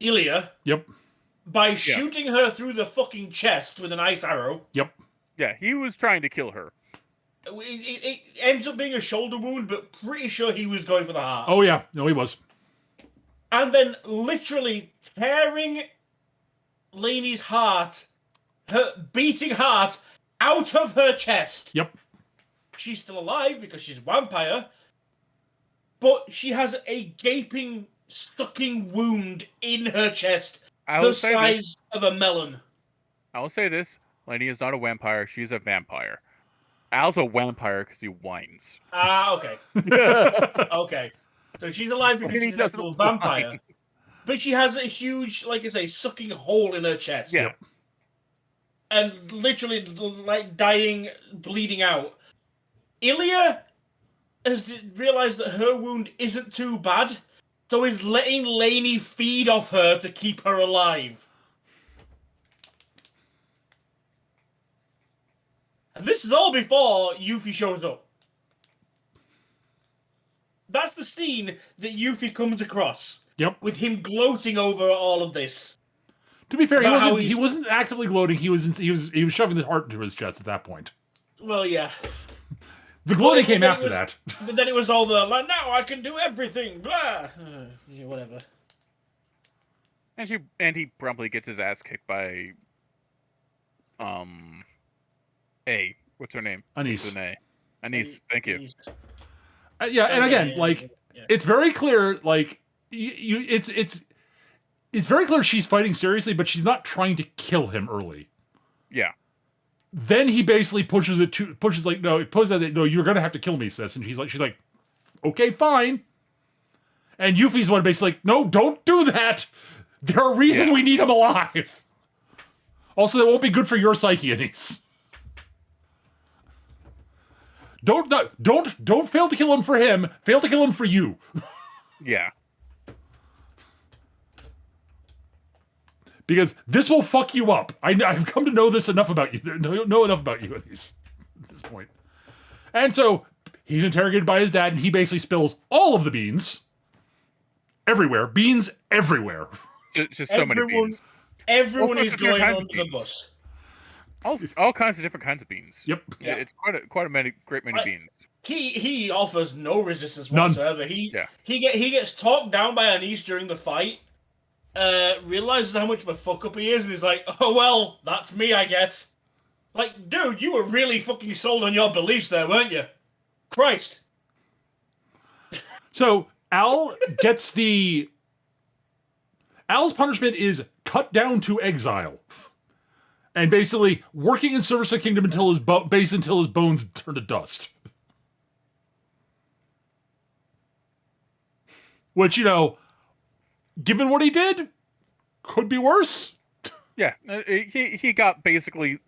Ilya. Yep. By shooting her through the fucking chest with an ice arrow. Yep. Yeah, he was trying to kill her. It ends up being a shoulder wound, but pretty sure he was going for the heart. Oh, yeah. No, he was. And then literally tearing Lainey's heart, her beating heart, out of her chest. Yep. She's still alive because she's a vampire, but she has a gaping, sucking wound in her chest the size of a melon. I will say this. Lainey is not a vampire. She's a vampire. Al's a vampire because he whines. Okay. Okay. So she's alive because she's an actual vampire. Whine. But she has a huge, like I say, sucking hole in her chest. Yeah. And literally, like, dying, bleeding out. Ilya has realized that her wound isn't too bad, so is letting Lainey feed off her to keep her alive. And this is all before Yuffie shows up. That's the scene that Yuffie comes across. Yep. With him gloating over all of this. To be fair, he wasn't actively gloating. He was shoving the heart into his chest at that point. Well, yeah. The gloating came after that. But then it was all the, like, now I can do everything, blah. Yeah, whatever. And he promptly gets his ass kicked by, what's her name? Anise. Anise, thank you. Yeah, and again, it's very clear, like, it's very clear she's fighting seriously, but she's not trying to kill him early. Yeah. Then he basically pushes no, you're gonna have to kill me, sis. And she's like, okay, fine. And Yuffie's the one basically like, no, don't do that. There are reasons we need him alive. Also, that won't be good for your psyche, Anise. Don't fail to kill him for him. Fail to kill him for you. Yeah. Because this will fuck you up. I've come to know this enough about you. Know enough about you at this point. And so he's interrogated by his dad, and he basically spills all of the beans everywhere. Beans everywhere. Just so many beans. Everyone is going under the bus. All kinds of different kinds of beans. Yep. Yeah. It's quite a many beans. He offers no resistance whatsoever. None. He gets talked down by Anise during the fight. Realizes how much of a fuck up he is, and he's like, oh well, that's me, I guess. Like, dude, you were really fucking sold on your beliefs there, weren't you? Christ. So Al's punishment is cut down to exile. And basically working in service of the kingdom until his bones turn to dust. Which, given what he did, could be worse. Yeah, he got basically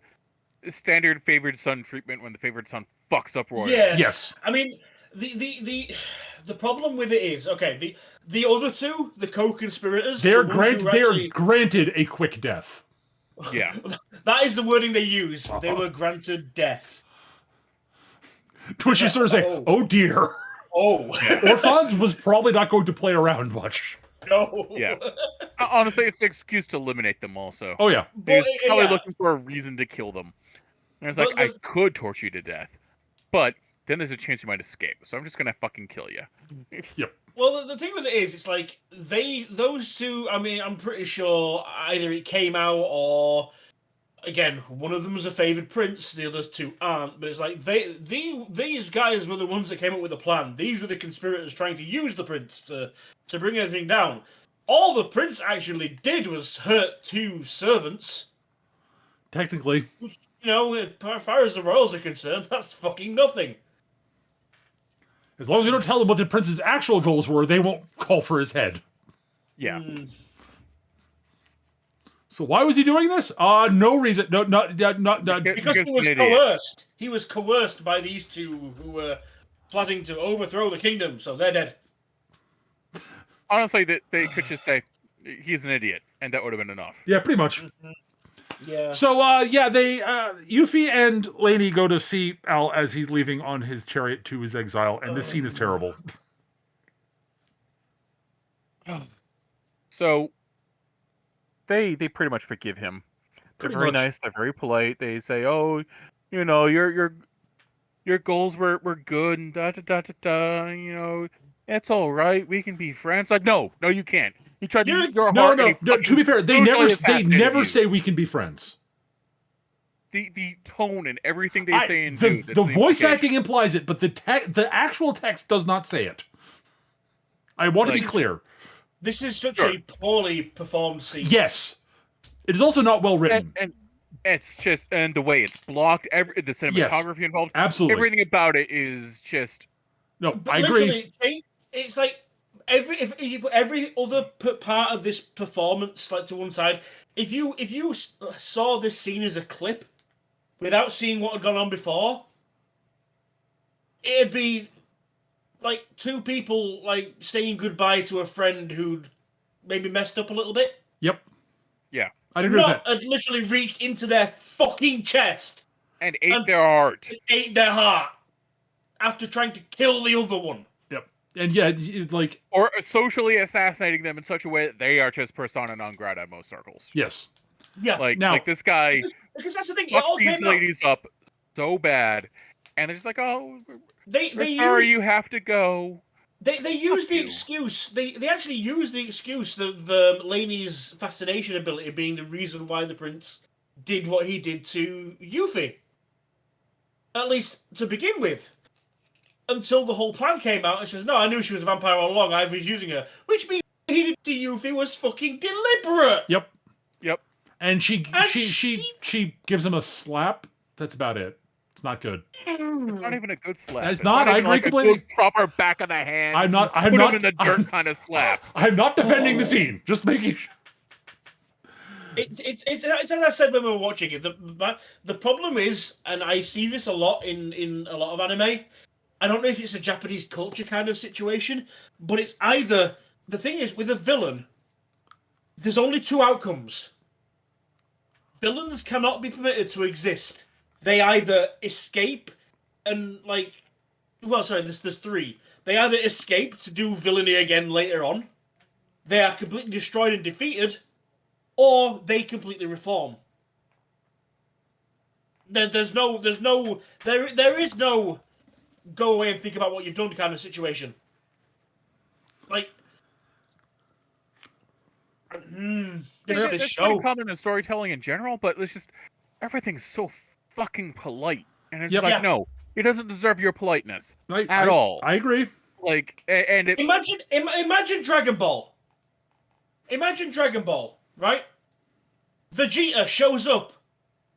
standard favored son treatment when the favored son fucks up royally. Yeah. Yes. I mean, the problem with it is, okay, the other two, the co-conspirators, they are granted a quick death. Yeah. That is the wording they use. They were granted death. To which you sort of say, oh dear. Oh. Orphans was probably not going to play around much. No. Yeah. Honestly, it's an excuse to eliminate them also. Oh, yeah. He's probably looking for a reason to kill them. And it's like, I could torture you to death, but then there's a chance you might escape, so I'm just gonna fucking kill you. Yep. Well, the thing with it is, it's like, those two, I mean, I'm pretty sure either it came out or, again, one of them was a favored prince, the other two aren't, but it's like, these guys were the ones that came up with the plan. These were the conspirators trying to use the prince to bring everything down. All the prince actually did was hurt two servants. Technically. Which, as far as the royals are concerned, that's fucking nothing. As long as you don't tell them what the prince's actual goals were, they won't call for his head. Yeah. So why was he doing this? No reason. No, not. Because he was coerced. He was coerced by these two who were plotting to overthrow the kingdom, so they're dead. Honestly, they could just say he's an idiot, and that would have been enough. Yeah, pretty much. Yeah. So, they, Yuffie and Lainey go to see Al as he's leaving on his chariot to his exile, and this scene is terrible. So, they pretty much forgive him. They're very nice. They're very polite. They say, "Oh, your goals were good and da da da da da. It's all right. We can be friends." Like, no, you can't. You tried to your heart. No. To be fair, they never say we can be friends. The tone and everything they say and do. The voice acting implies it, but the actual text does not say it. I want to be clear. This is such a poorly performed scene. Yes. It is also not well written. And it's just, and the way it's blocked, the cinematography involved, absolutely. Everything about it is just... No, I agree. It's like every other part of this performance, like to one side, if you saw this scene as a clip without seeing what had gone on before, it'd be like two people like saying goodbye to a friend who'd maybe messed up a little bit. Yep. Yeah. I'd agree with that. Had literally reached into their fucking chest and ate their heart. Ate their heart after trying to kill the other one. Yep. And yeah, like... Or socially assassinating them in such a way that they are just persona non grata in most circles. Yes. Yeah. Like this guy... Because that's the thing. Fucked these ladies up so bad. And they're just like, oh... you have to go. They use the excuse. They actually use the excuse that Lainey's fascination ability being the reason why the prince did what he did to Yuffie. At least to begin with. Until the whole plan came out and says, "No, I knew she was a vampire all along. I was using her," which means what he did to Yuffie was fucking deliberate. Yep. And she gives him a slap. That's about it. It's not good. It's not even a good slap. It's not. I agree completely. A good, proper back of the hand. I'm not him in the dirt kind of slap. I'm not defending the scene. Just making sure. It's as I said when we were watching it. The problem is, and I see this a lot in a lot of anime. I don't know if it's a Japanese culture kind of situation, but it's either the thing is with a villain. There's only two outcomes. Villains cannot be permitted to exist. They either escape and there's three. They either escape to do villainy again later on, they are completely destroyed and defeated, or they completely reform. There is no go away and think about what you've done kind of situation. Like, this show. Pretty common in storytelling in general, but it's just everything's so fucking polite, and it's like, no, he doesn't deserve your politeness at all. I agree. Like, and imagine Dragon Ball. Imagine Dragon Ball, right? Vegeta shows up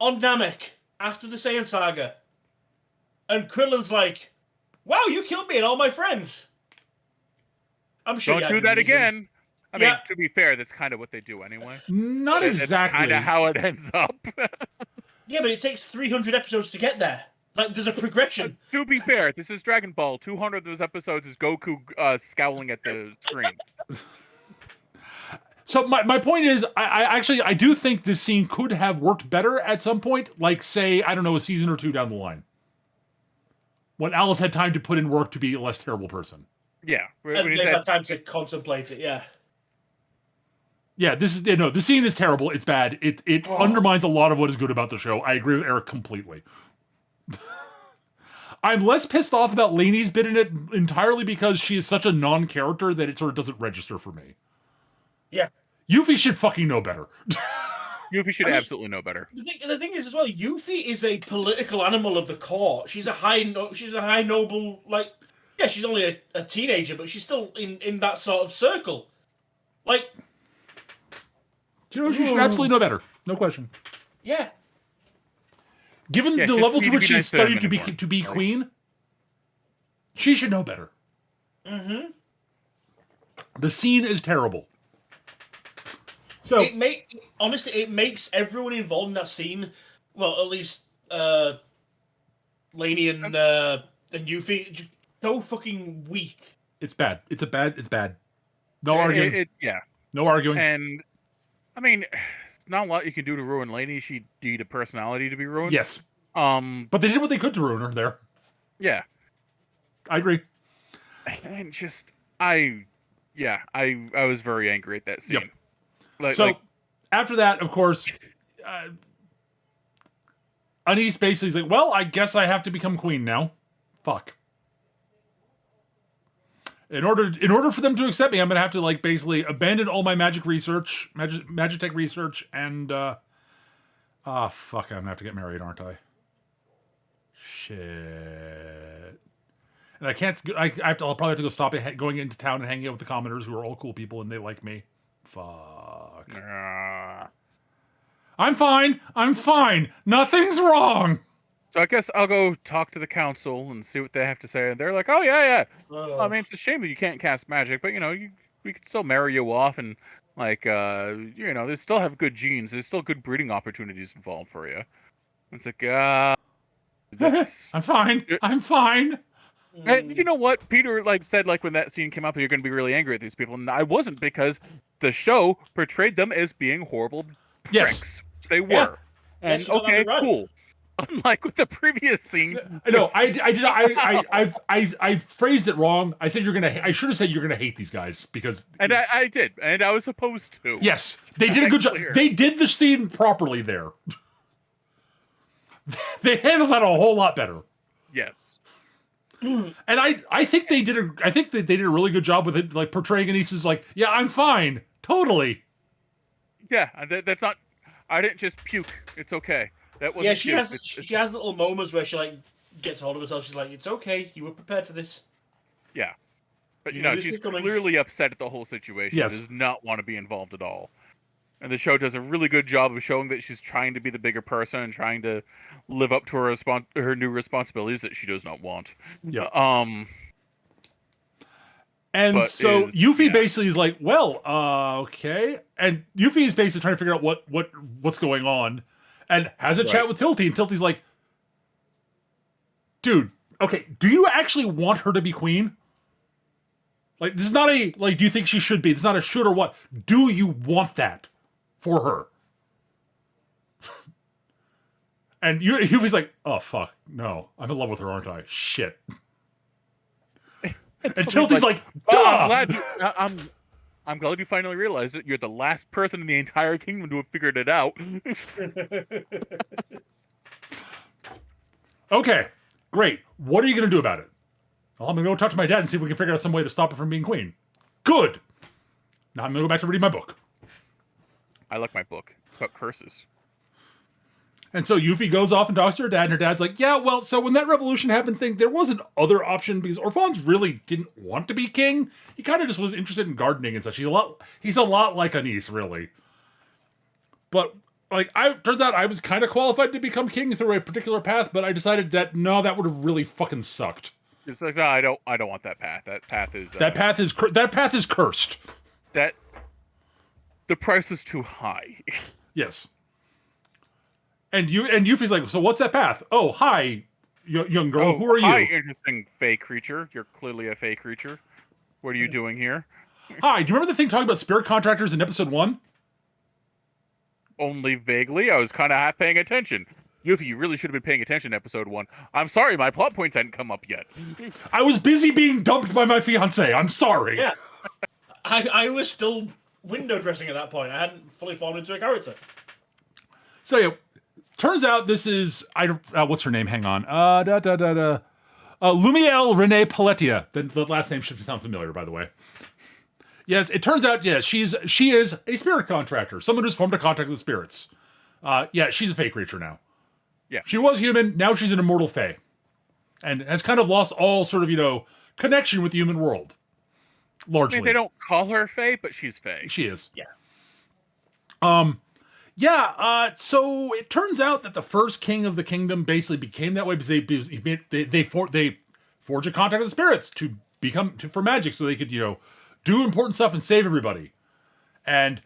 on Namek after the Saiyan saga, and Krillin's like, "Wow, you killed me and all my friends." I'm sure. Don't do that again. I mean, to be fair, that's kind of what they do anyway. Not exactly. That's kind of how it ends up. Yeah, but it takes 300 episodes to get there. Like, there's a progression. To be fair, this is Dragon Ball. 200 of those episodes is Goku scowling at the screen. So my point is, I do think this scene could have worked better at some point, like, say, I don't know, a season or two down the line. When Alice had time to put in work to be a less terrible person. Yeah. And they've had time to contemplate it, yeah. Yeah, the scene is terrible. It's bad. It undermines a lot of what is good about the show. I agree with Eric completely. I'm less pissed off about Lainey's bit in it entirely because she is such a non-character that it sort of doesn't register for me. Yeah. Yuffie should fucking know better. Yuffie should absolutely know better. The thing is, as well, Yuffie is a political animal of the court. She's a high noble, like, yeah, she's only a teenager, but she's still in that sort of circle. Like, she should absolutely know better. No question. Yeah. Given the level to which she's studied to be queen, she should know better. Mm-hmm. The scene is terrible. So honestly, it makes everyone involved in that scene, well, at least Lainey and Yuffie, just so fucking weak. it's bad. It's bad. No arguing. Yeah. No arguing. And I mean, it's not a lot you can do to ruin Lainey. She need a personality to be ruined. Yes. But they did what they could to ruin her there. Yeah. I agree. And just I was very angry at that scene. Yep. After that, of course, Anise basically is like, well, I guess I have to become queen now. Fuck. In order for them to accept me, I'm gonna have to like basically abandon all my magic tech research, and fuck, I'm gonna have to get married, aren't I? Shit. And I can't. I'll probably have to go stop going into town and hanging out with the commoners, who are all cool people and they like me. Fuck. I'm fine. Nothing's wrong. So I guess I'll go talk to the council and see what they have to say. And they're like, "Oh yeah. I mean, it's a shame that you can't cast magic, but we could still marry you off, and like, they still have good genes. There's still good breeding opportunities involved for you." It's like, I'm fine. And you know what? Peter said when that scene came up, you're going to be really angry at these people, and I wasn't, because the show portrayed them as being horrible pricks. Yes, they were. Yeah. And okay, cool. Unlike with the previous scene. No, I phrased it wrong. I said I should have said you're gonna hate these guys because. And I did, and I was supposed to. Yes, they did a good job. They did the scene properly there. They handled that a whole lot better. Yes. And I think they did a really good job with it, like portraying Anise as like, yeah, I'm fine, totally. Yeah, that's not. I didn't just puke. It's okay. That wasn't. Yeah, she has little moments where she gets hold of herself. She's like, "It's okay. You were prepared for this." Yeah, but she's coming. clearly upset at the whole situation. Yes. Does not want to be involved at all. And the show does a really good job of showing that she's trying to be the bigger person and trying to live up to her new responsibilities that she does not want. Yeah. And so Yuffie basically is like, well, okay. And Yuffie is basically trying to figure out what's going on, and has a chat with Tilty, and Tilty's like, dude, okay, do you actually want her to be queen? Like, this is not a, do you think she should be? This is not a should or what. Do you want that for her? And Yuffie's like, oh, fuck, no. I'm in love with her, aren't I? Shit. And Tilty's like, duh! I'm glad you finally realized it. You're the last person in the entire kingdom to have figured it out. Okay, great. What are you going to do about it? Well, I'm going to go talk to my dad and see if we can figure out some way to stop her from being queen. Good. Now I'm going to go back to reading my book. I like my book. It's about curses. And so Yuffie goes off and talks to her dad, and her dad's like, yeah, well, so when that revolution happened thing, there was an other option, because Orphan's really didn't want to be king. He kind of just was interested in gardening and such. He's a lot like Anise, really. But, turns out I was kind of qualified to become king through a particular path, but I decided that, no, that would have really fucking sucked. It's like, no, I don't want that path. That path is... That path is cursed. The price is too high. Yes. And Yuffie's like, so what's that path? Oh, hi, young girl. Who are you? Hi, interesting fey creature. You're clearly a fey creature. What are you doing here? Hi, do you remember the thing talking about spirit contractors in episode 1? Only vaguely. I was kind of half paying attention. Yuffie, you really should have been paying attention to episode 1. I'm sorry, my plot points hadn't come up yet. I was busy being dumped by my fiancé. I'm sorry. Yeah. I was still window dressing at that point. I hadn't fully formed into a character. So, yeah. Turns out this is what's her name? Hang on. Lumiel Renee Paletia. The last name should sound familiar, by the way. Yes, it turns out, yes, she is a spirit contractor, someone who's formed a contract with spirits. Yeah, she's a fey creature now. Yeah, she was human. Now she's an immortal fey, and has kind of lost all sort of connection with the human world. Largely, I mean, they don't call her fey, but she's fey. She is. Yeah. So it turns out that the first king of the kingdom basically became that way because they forged a contract with the spirits for magic, so they could do important stuff and save everybody. And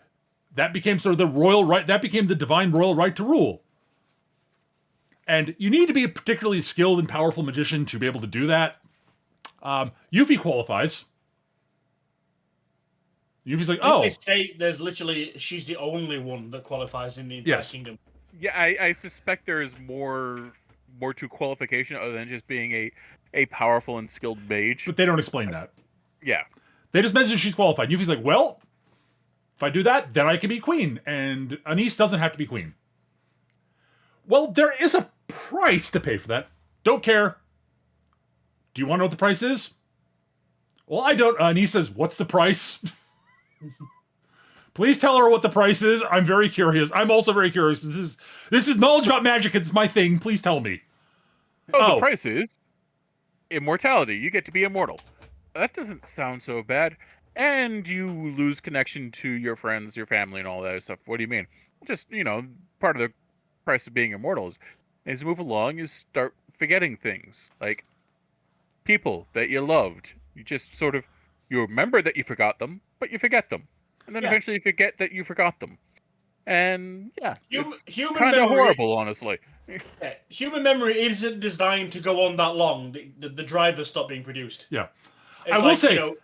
that became sort of the royal right. That became the divine royal right to rule. And you need to be a particularly skilled and powerful magician to be able to do that. Yuffie qualifies. Yuffie's like, They say there's literally she's the only one that qualifies in the entire kingdom. Yeah, I suspect there is more to qualification other than just being a powerful and skilled mage. But they don't explain that. Yeah. They just mention she's qualified. Yuffie's like, well, if I do that, then I can be queen. And Anise doesn't have to be queen. Well, there is a price to pay for that. Don't care. Do you want to know what the price is? Well, I don't. Anise says, what's the price? Please tell her what the price is. I'm very curious. I'm also very curious. This is knowledge about magic. It's my thing. Please tell me. The price is immortality. You get to be immortal. That doesn't sound so bad. And you lose connection to your friends, your family, and all that stuff. What do you mean? Just, part of the price of being immortal is as you move along, you start forgetting things. Like people that you loved. You just sort of, you remember that you forgot them, but you forget them. And then eventually you forget that you forgot them. And it's human kind of memory, horrible, honestly. Yeah, human memory isn't designed to go on that long. The drivers stop being produced. Yeah. It's I will say,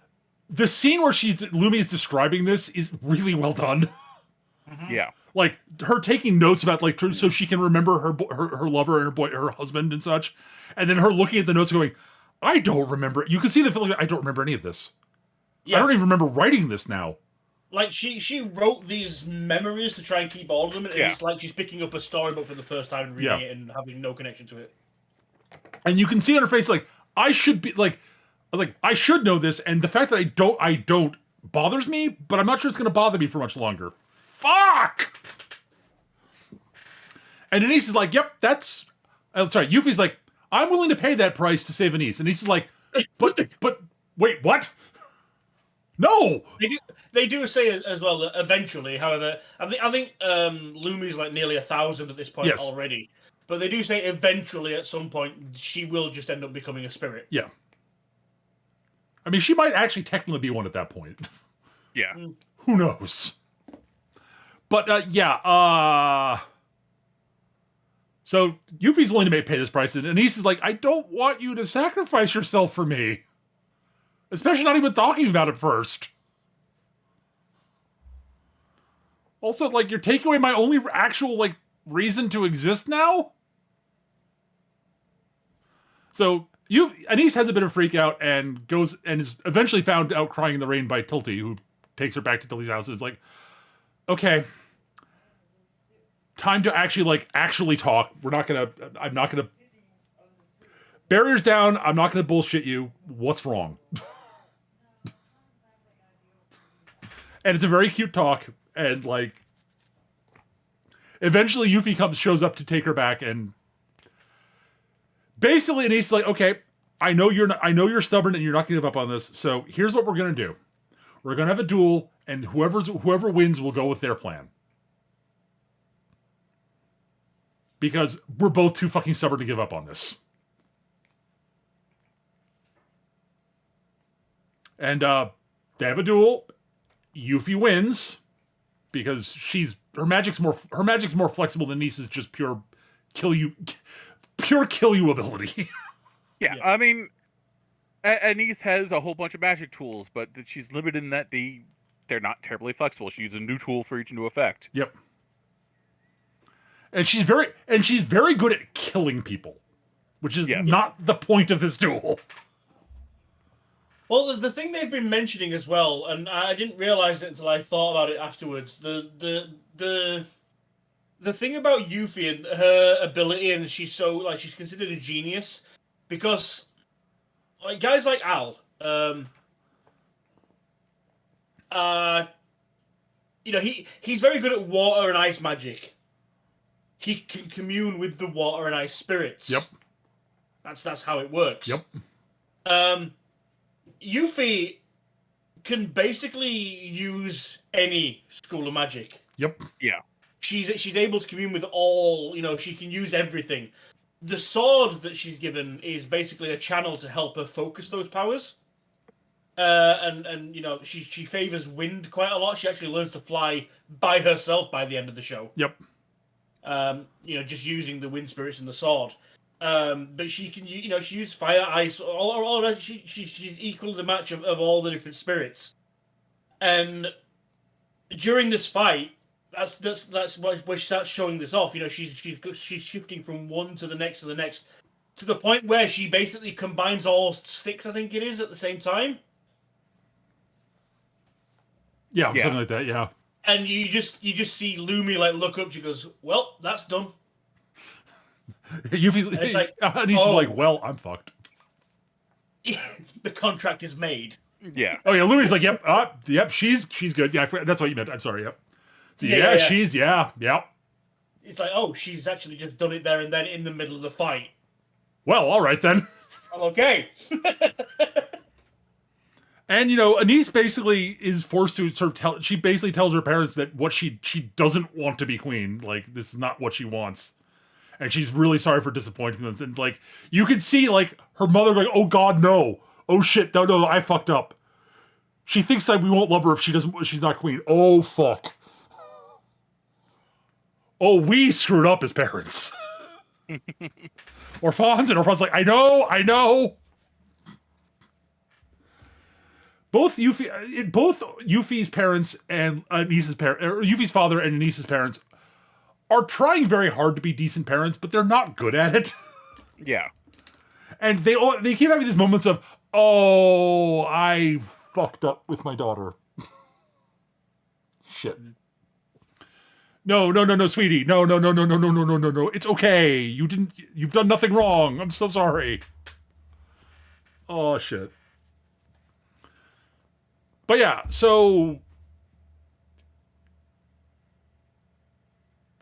the scene where Lumi is describing this is really well done. Yeah. Like, her taking notes about, like, so she can remember her lover and her husband and such. And then her looking at the notes going, I don't remember it. You can see the feeling, I don't remember any of this. Yeah. I don't even remember writing this now. Like, she wrote these memories to try and keep all of them, and it's like she's picking up a storybook for the first time and reading it and having no connection to it. And you can see on her face, like, I should be, like I should know this, and the fact that I don't bothers me, but I'm not sure it's going to bother me for much longer. Fuck! And Anise is like, yep, that's... sorry, Yuffie's like, I'm willing to pay that price to save Anise. And Anise is like, but, wait, what? No! They do say as well that eventually, however, I think Lumi's like nearly 1,000 at this point already. But they do say eventually, at some point, she will just end up becoming a spirit. Yeah. I mean, she might actually technically be one at that point. Yeah. Who knows? But, so, Yuffie's willing to pay this price, and Anise is like, I don't want you to sacrifice yourself for me. Especially not even talking about it first. Also, like, you're taking away my only actual, like, reason to exist now? So, Anise has a bit of a freak out and goes and is eventually found out crying in the rain by Tilty, who takes her back to Tilty's house and is like, okay, time to actually talk. I'm not gonna, barriers down, I'm not gonna bullshit you. What's wrong? And it's a very cute talk, and like, eventually Yuffie shows up to take her back, and basically Anise is like, okay, I know you're stubborn and you're not gonna give up on this, so here's what we're gonna do. We're gonna have a duel, and whoever wins will go with their plan. Because we're both too fucking stubborn to give up on this. And they have a duel. Yuffie wins because her magic's more flexible than Nice's just pure kill you ability. Yeah, I mean, Anise has a whole bunch of magic tools, but she's limited in that they're not terribly flexible. She uses a new tool for each new effect. Yep. And she's very good at killing people, which is not the point of this duel. Well, the thing they've been mentioning as well, and I didn't realize it until I thought about it afterwards. The thing about Yuffie and her ability, and she's considered a genius because, like, guys like Al, he's very good at water and ice magic. He can commune with the water and ice spirits. Yep. That's how it works. Yep. Yuffie can basically use any school of magic. Yep. Yeah. She's able to commune with all, she can use everything. The sword that she's given is basically a channel to help her focus those powers. and she favors wind quite a lot. She actually learns to fly by herself by the end of the show. Yep. Just using the wind spirits and the sword. But she can, she uses fire, ice, all that. She's equal to the match of all the different spirits. And during this fight, that's where she starts showing this off. She's shifting from one to the next, to the point where she basically combines all 6, I think it is, at the same time. Yeah, something like that. Yeah. And you just see Lumi like look up. She goes, "Well, that's done." Yuffie's like, and he's like, "Well, I'm fucked." The contract is made. Yeah. Oh yeah, Lumi's like, "Yep, she's good." Yeah, that's what you meant. I'm sorry. Yep. So, she's yeah. It's like, oh, she's actually just done it there and then in the middle of the fight. Well, all right then. I'm okay. And Anise basically is forced to sort of she basically tells her parents that what she doesn't want to be queen. Like, this is not what she wants. And she's really sorry for disappointing them. And like, you can see like her mother going, "Oh God, no. Oh shit, no, I fucked up. She thinks that we won't love her if she's not queen. Oh fuck. Oh, we screwed up as parents." Orphan's like, I know. Both Yuffie's parents and Anise's parents, or Yuffie's father and Anise's parents, are trying very hard to be decent parents, but they're not good at it. Yeah. And they keep having these moments of, "Oh, I fucked up with my daughter." Shit. No, sweetie. No. It's okay. You've done nothing wrong. I'm so sorry. Oh, shit. But yeah, so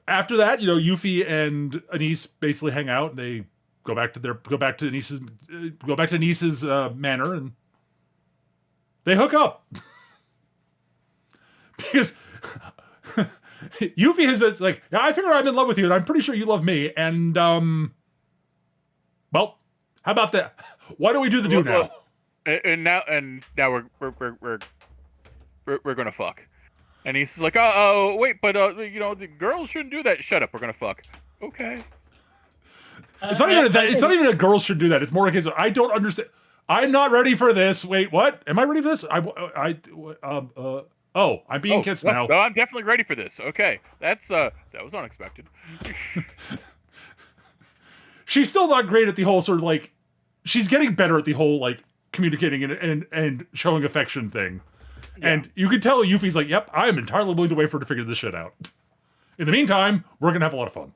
after that, Yuffie and Anise basically hang out, and they go back to Anise's manor, and they hook up. Because Yuffie has been like, "Yeah, I figure I'm in love with you, and I'm pretty sure you love me." And well, how about that? Why don't we do the do now? And now we're gonna fuck. And he's like, "Oh, wait, but the girls shouldn't do that." "Shut up, we're gonna fuck." Okay. It's not even that. It's not even that girls should do that. It's more a case of, I don't understand. I'm not ready for this. Wait, what? Am I ready for this? I'm being kissed now. No, I'm definitely ready for this. Okay, that was unexpected. She's still not great at the whole sort of like. She's getting better at the whole like communicating and showing affection thing. Yeah. And you can tell Yuffie's like, "Yep, I am entirely willing to wait for her to figure this shit out. In the meantime, we're gonna have a lot of fun."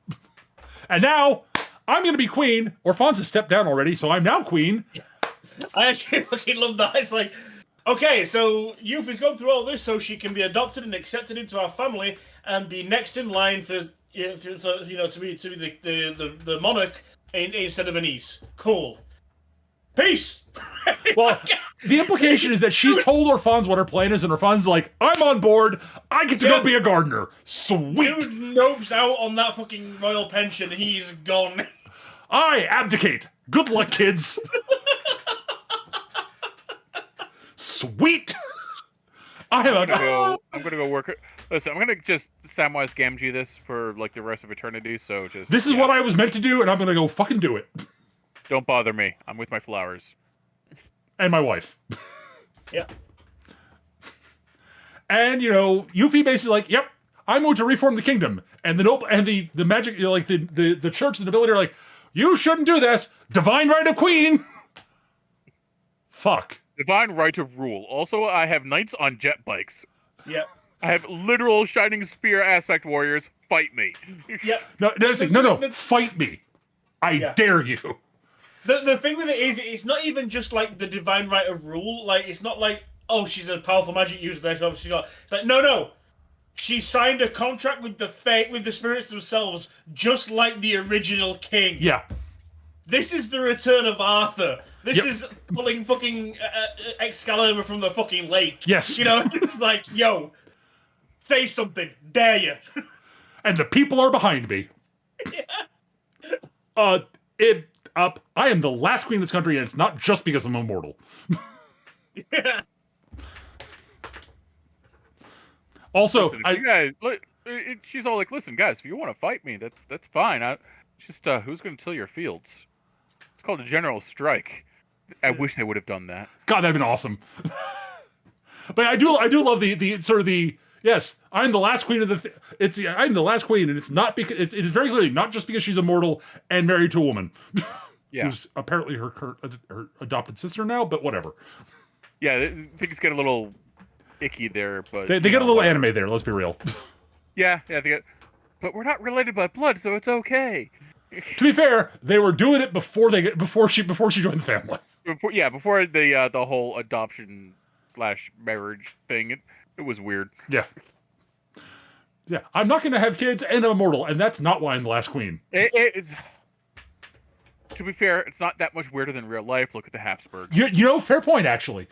And now I'm gonna be queen. Orphan's has stepped down already, so I'm now queen. I actually fucking love that. It's like, okay, so Yuffie's gone through all this so she can be adopted and accepted into our family and be next in line to be the monarch instead of Anise. Cool. Peace. Well, the implication is that she's told Orphan's what her plan is, and Orphan's like, "I'm on board. I get to go be a gardener. Sweet." Dude nopes out on that fucking royal pension. He's gone. I abdicate. Good luck, kids. Sweet. I'm gonna go work it. Listen, I'm gonna just Samwise Gamgee this for like the rest of eternity. So this is what I was meant to do, and I'm gonna go fucking do it. Don't bother me. I'm with my flowers and my wife. Yeah. And Yuffie basically like, "Yep, I'm going to reform the kingdom." And the magic, like the church and the nobility are like, "You shouldn't do this. Divine right of queen." Fuck. Divine right of rule. Also, I have knights on jet bikes. Yep. I have literal shining spear aspect warriors. Fight me. Yep. No. Fight me. I dare you. The thing with it is, it's not even just like the divine right of rule. Like, it's not like, oh, she's a powerful magic user. That's obviously got. It's like, no. She signed a contract with the spirits themselves, just like the original king. Yeah. This is the return of Arthur. This is pulling fucking Excalibur from the fucking lake. Yes. It's like, yo, say something, dare you. And the people are behind me. Yeah. I am the last queen of this country, and it's not just because I'm immortal. Yeah. Also, Listen, if you guys, she's all like, "Listen, guys, if you want to fight me, that's fine. Just who's going to till your fields? It's called a general strike. I wish they would have done that. God, that'd been awesome. But I do love the sort of the yes, I'm the last queen of the. I'm the last queen, and it's not because it is very clearly not just because she's immortal and married to a woman, Yeah, who's apparently her adopted sister now. But whatever. yeah. Things get a little icky there, but They get a little anime there. Let's be real. Yeah, they get. But we're not related by blood, so it's okay. To be fair, they were doing it before she joined the family. Before the whole adoption / marriage thing, it was weird. Yeah. Yeah, I'm not going to have kids and I'm immortal, and that's not why I'm the last queen. It's to be fair, it's not that much weirder than real life. Look at the Habsburgs. You know, fair point, actually.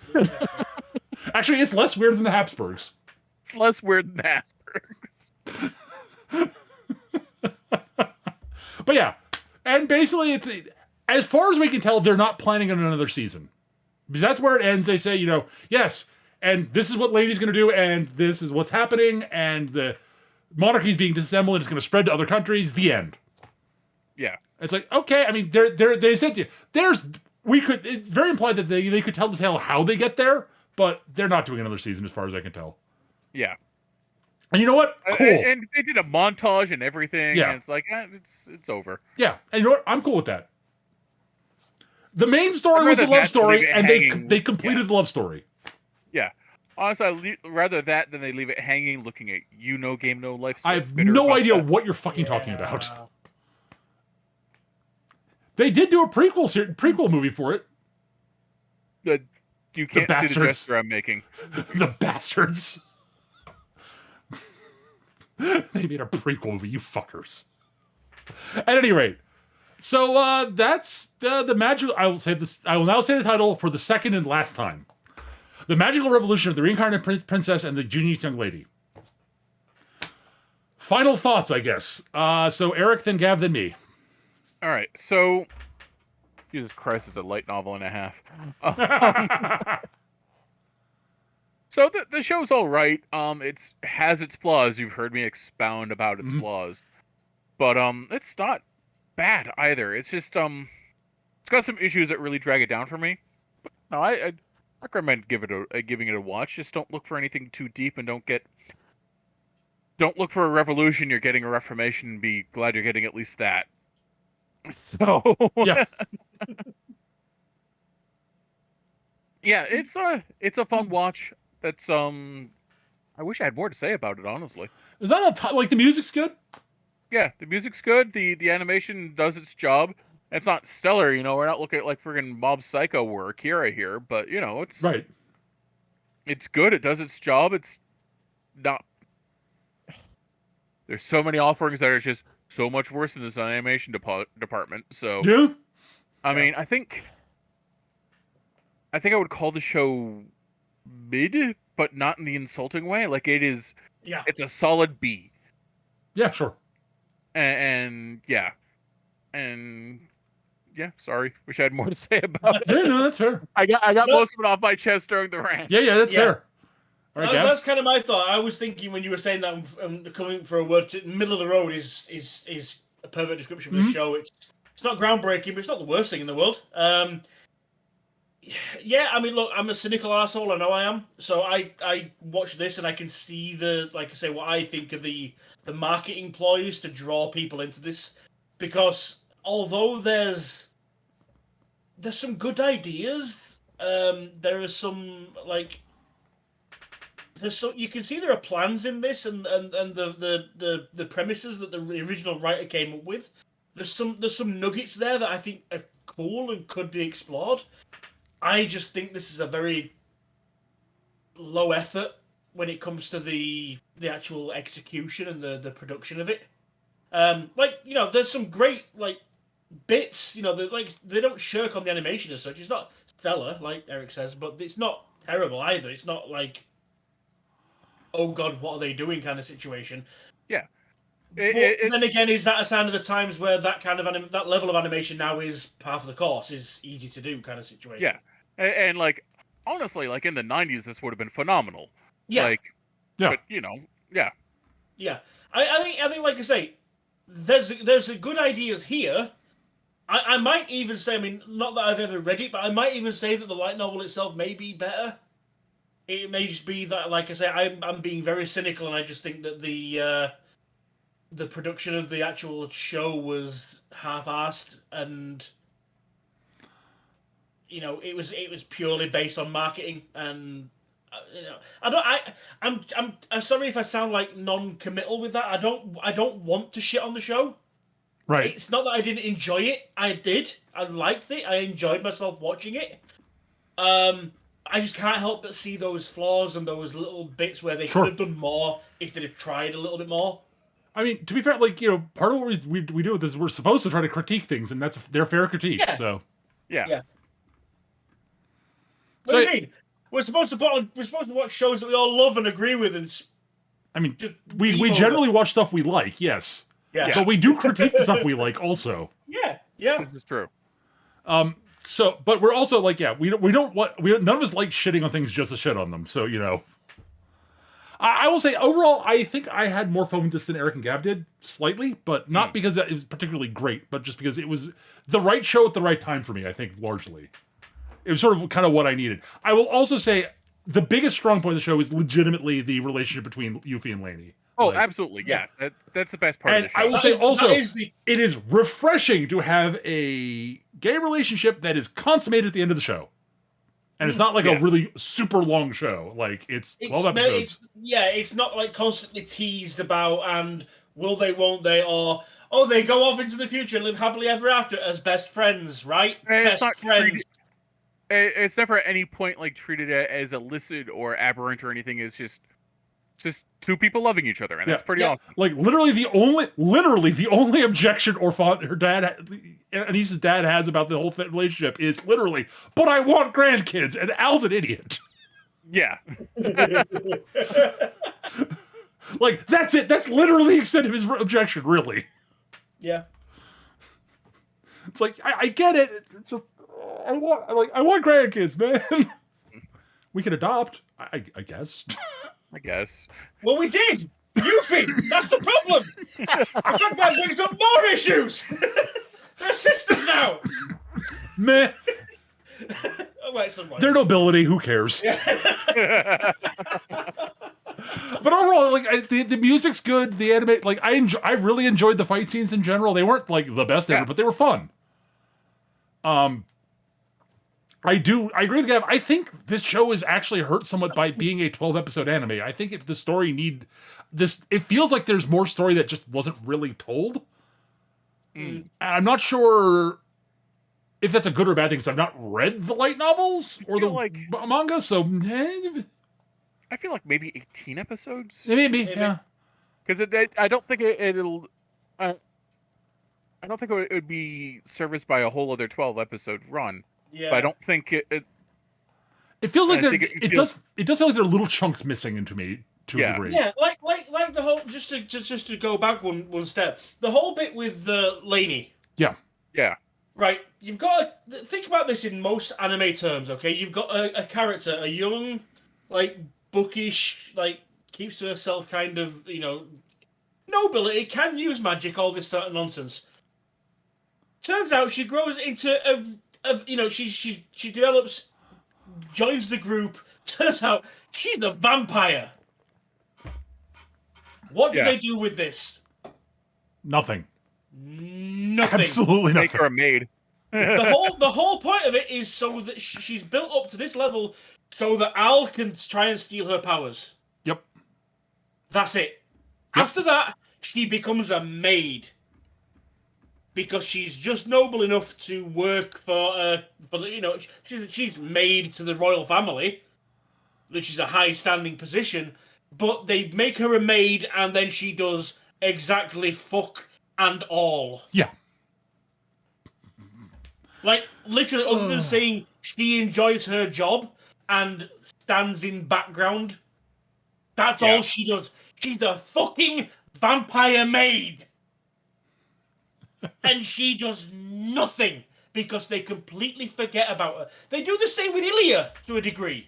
Actually, it's less weird than the Habsburgs. It's less weird than the Habsburgs. But yeah, and basically, it's as far as we can tell, they're not planning on another season. Because that's where it ends. They say, yes, and this is what Lady's going to do, and this is what's happening, and the monarchy's being disassembled, and it's going to spread to other countries. The end. Yeah. It's like, okay, I mean, they said to you, it's very implied that they could tell the tale how they get there, but they're not doing another season as far as I can tell. Yeah. And you know what? Cool. And they did a montage and everything, Yeah. and it's like, it's over. Yeah, and you know what? I'm cool with that. The main story was the love story, and they completed the love story. Yeah. Honestly, rather that than they leave it hanging, looking at game, no life. I have no idea what you're fucking talking about. They did do a prequel movie for it. You can't see the gesture I'm making. The bastards. They made a prequel movie, you fuckers. At any rate, so that's the magical. I will now say the title for the second and last time: The Magical Revolution of the Reincarnated Princess and the Genius Young Lady. Final thoughts, I guess. So Eric, then Gav, then me. All right, so Jesus Christ, it's a light novel and a half. So the show's all right. It has its flaws. You've heard me expound about its flaws, but it's not bad either. It's just it's got some issues that really drag it down for me. But no, I recommend giving it a watch. Just don't look for anything too deep, and don't look for a revolution. You're getting a reformation, and be glad you're getting at least that. So Yeah. Yeah, it's a fun watch. That's I wish I had more to say about it, honestly. Is that like the music's good? Yeah, the music's good. The animation does its job. It's not stellar, we're not looking at like friggin' Mob Psycho or Akira here, but it's Right. It's good. It does its job. It's not. There's so many offerings that are just so much worse in this animation department. So Yeah. I mean, I think I would call the show mid, but not in the insulting way. Like it is. Yeah. It's a solid B. Yeah, sure. And yeah. Sorry. Wish I had more to say about it. Yeah, no, that's fair. I got most of it off my chest during the rant. Yeah, that's fair. All right, Gav? That's kind of my thought. I was thinking when you were saying that coming for a word, middle of the road is a perfect description for the show. It's not groundbreaking, but it's not the worst thing in the world. Yeah, I mean, look, I'm a cynical asshole. I know I am. So I watch this and I can see what I think of the marketing ploys to draw people into this, because although there's some good ideas, there are some you can see there are plans in this, and the premises that the original writer came up with. There's some nuggets there that I think are cool and could be explored. I just think this is a very low effort when it comes to the actual execution and the production of it. There's some great bits. They don't shirk on the animation as such. It's not stellar, like Eric says, but it's not terrible either. It's not like, oh god, what are they doing kind of situation. Yeah. Then again, is that a sign of the times where that kind of that level of animation now is part of the course, is easy to do kind of situation? Yeah, and honestly, like in the 90s, this would have been phenomenal. Yeah, Like, Yeah. but you know, yeah. yeah. I think, like I say, there's a good ideas here. I might even say, I mean, not that I've ever read it, but I might even say that the light novel itself may be better. It may just be that, like I say, I'm being very cynical, and I just think that the production of the actual show was half-assed, and you know, it was purely based on marketing, and you know, I'm sorry if I sound like non-committal with that. I don't want to shit on the show. Right. It's not that I didn't enjoy it. I did. I liked it. I enjoyed myself watching it. I just can't help but see those flaws and those little bits where they Sure. could have done more if they'd have tried a little bit more. I mean, to be fair, like, you know, part of what we do with this is we're supposed to try to critique things, and they're fair critiques. Yeah. So Yeah. Yeah. What So- do you mean? We're supposed to watch shows that we all love and agree with, and I mean, just we beam over. generally watch stuff we like, yes, yeah, but we do critique the stuff we like also. yeah. This is true. So, but we're also like, yeah, we don't want none of us like shitting on things just to shit on them. So, you know, I will say overall, I think I had more fun with this than Eric and Gav did, slightly, but not because it was particularly great, but just because it was the right show at the right time for me. I think largely, it was sort of kind of what I needed. I will also say the biggest strong point of the show is legitimately the relationship between Yuffie and Lainey. Oh, Like, absolutely. Yeah. That's the best part and of the show. I will say also, that is the- it is refreshing to have a gay relationship that is consummated at the end of the show. And it's not like a Yes. really super long show. Like, it's 12 episodes. It's not like constantly teased about and will they, won't they, or oh, they go off into the future and live happily ever after as best friends, right? It's Best not friends. It's never at any point like treated as illicit or aberrant or anything. It's just two people loving each other, and that's pretty Yeah. awesome. Like, literally the only objection or her dad, Anissa's dad has about the whole relationship is literally, but I want grandkids, and Al's an idiot. Yeah. Like, that's it. That's literally the extent of his objection, really. Yeah. It's like, I get it. It's just, I want grandkids, man. We can adopt, I guess. I guess. Well, we did. Yuffie, that's the problem. In fact, that brings up more issues. They're sisters now. Meh. Oh, wait, some Their nobility, who cares? But overall, like the music's good. The anime, like I really enjoyed the fight scenes in general. They weren't like the best ever, but they were fun. I agree with Gav. I think this show is actually hurt somewhat by being a 12-episode anime. I think if the story it feels like there's more story that just wasn't really told. And I'm not sure if that's a good or bad thing because I've not read the light novels or the manga, so I feel like maybe 18 episodes. maybe. Yeah. Because I don't think it'll. I don't think it would be serviced by a whole other 12-episode run. Yeah. But I don't think it It feels like I think it does feel like there are little chunks missing into me to a degree. Yeah, like the whole just to go back one step. The whole bit with Lainey. Yeah. Yeah. Right, you've got to think about this in most anime terms, okay? You've got a character, a young, like, bookish, like, keeps to herself kind of, you know, nobility, can use magic, all this sort of nonsense. Turns out she grows into you know, she develops, joins the group, turns out she's a vampire. What do they do with this? Nothing. Nothing. Absolutely nothing. Make her a maid. The whole point of it is so that she's built up to this level so that Al can try and steal her powers. Yep. That's it. Yep. After that, she becomes a maid because she's just noble enough to work for you know, she's maid to the royal family, which is a high-standing position. But they make her a maid, and then she does exactly fuck and all. Yeah. Like, literally, other than saying she enjoys her job and stands in background, that's all she does. She's a fucking vampire maid. And she does nothing because they completely forget about her. They do the same with Ilya to a degree.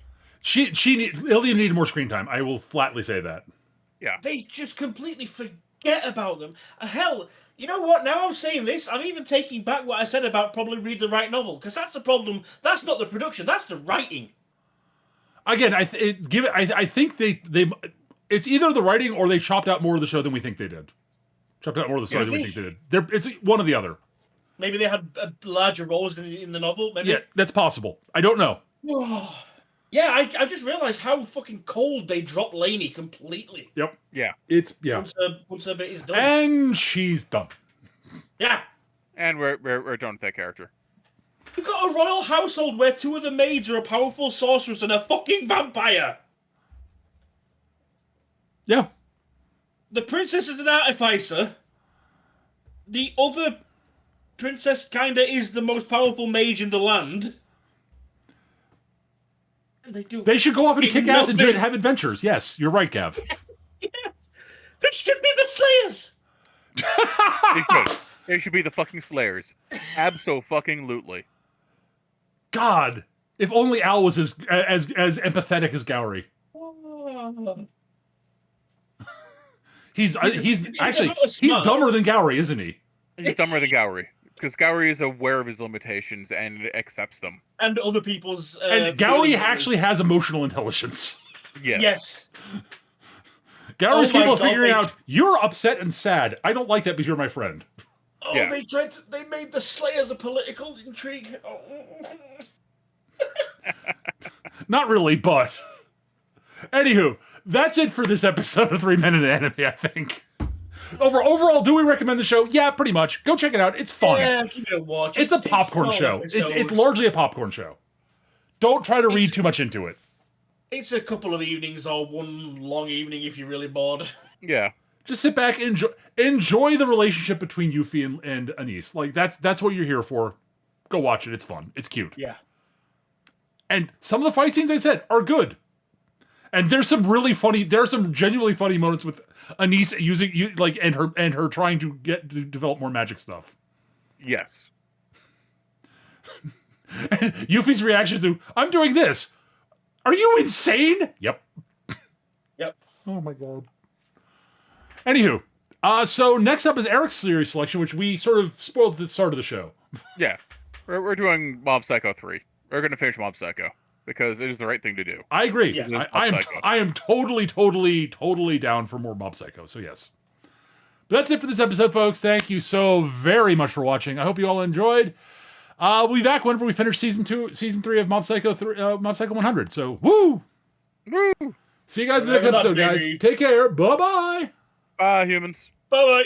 Ilya needed more screen time. I will flatly say that. Yeah. They just completely forget about them. Hell, you know what? Now I'm saying this, I'm even taking back what I said about probably read the right novel, because that's the problem. That's not the production, that's the writing. Again, I think they it's either the writing or they chopped out more of the show than we think they did. Chopped out more of the story than we think they did. It's one or the other. Maybe they had larger roles in the novel. Maybe. Yeah, that's possible. I don't know. Yeah, I just realized how fucking cold they dropped Lainey completely. Yep. Yeah. It's Once her bit is done. And she's done. Yeah. And we're done with that character. You've got a royal household where two of the maids are a powerful sorceress and a fucking vampire. Yeah. The princess is an artificer. The other princess kinda is the most powerful mage in the land. They should go off and kick ass and nothing. have adventures. Yes, you're right, Gav. Yes. They should be the Slayers. They should be the fucking Slayers. Abso-fucking-lutely. God, if only Al was as empathetic as Gowry. He's dumber than Gowry, isn't he? He's dumber than Gowry. Because Gowry is aware of his limitations and accepts them. And other people's... and Gowry actually has emotional intelligence. Yes. Gowry's capable of figuring out, you're upset and sad. I don't like that because you're my friend. Oh, Yeah. they made the Slayers a political intrigue. Oh. Not really, but... Anywho, that's it for this episode of 3 Men in Anime, I think. Overall, do we recommend the show? Yeah, pretty much. Go check it out. It's fun. Yeah, give it a watch. It's a popcorn show. It's largely a popcorn show. Don't try to read too much into it. It's a couple of evenings or one long evening if you're really bored. Yeah. Just sit back and enjoy the relationship between Yuffie and Anise. Like that's what you're here for. Go watch it. It's fun. It's cute. Yeah. And some of the fight scenes I said are good. And there's some really funny. There are some genuinely funny moments with Anise and her trying to develop more magic stuff. Yes. And Yuffie's reaction to I'm doing this. Are you insane? Yep. Yep. Oh my god. Anywho, so next up is Eric's series selection, which we sort of spoiled at the start of the show. Yeah. We're doing Mob Psycho 3. We're going to finish Mob Psycho. Because it is the right thing to do. I agree. Yes. I am totally down for more Mob Psycho. So yes. But that's it for this episode, folks. Thank you so very much for watching. I hope you all enjoyed. We'll be back whenever we finish season 3 of Mob Psycho 100. So woo! Woo! See you guys in the next episode, guys. Take care. Bye-bye. Bye, humans. Bye-bye.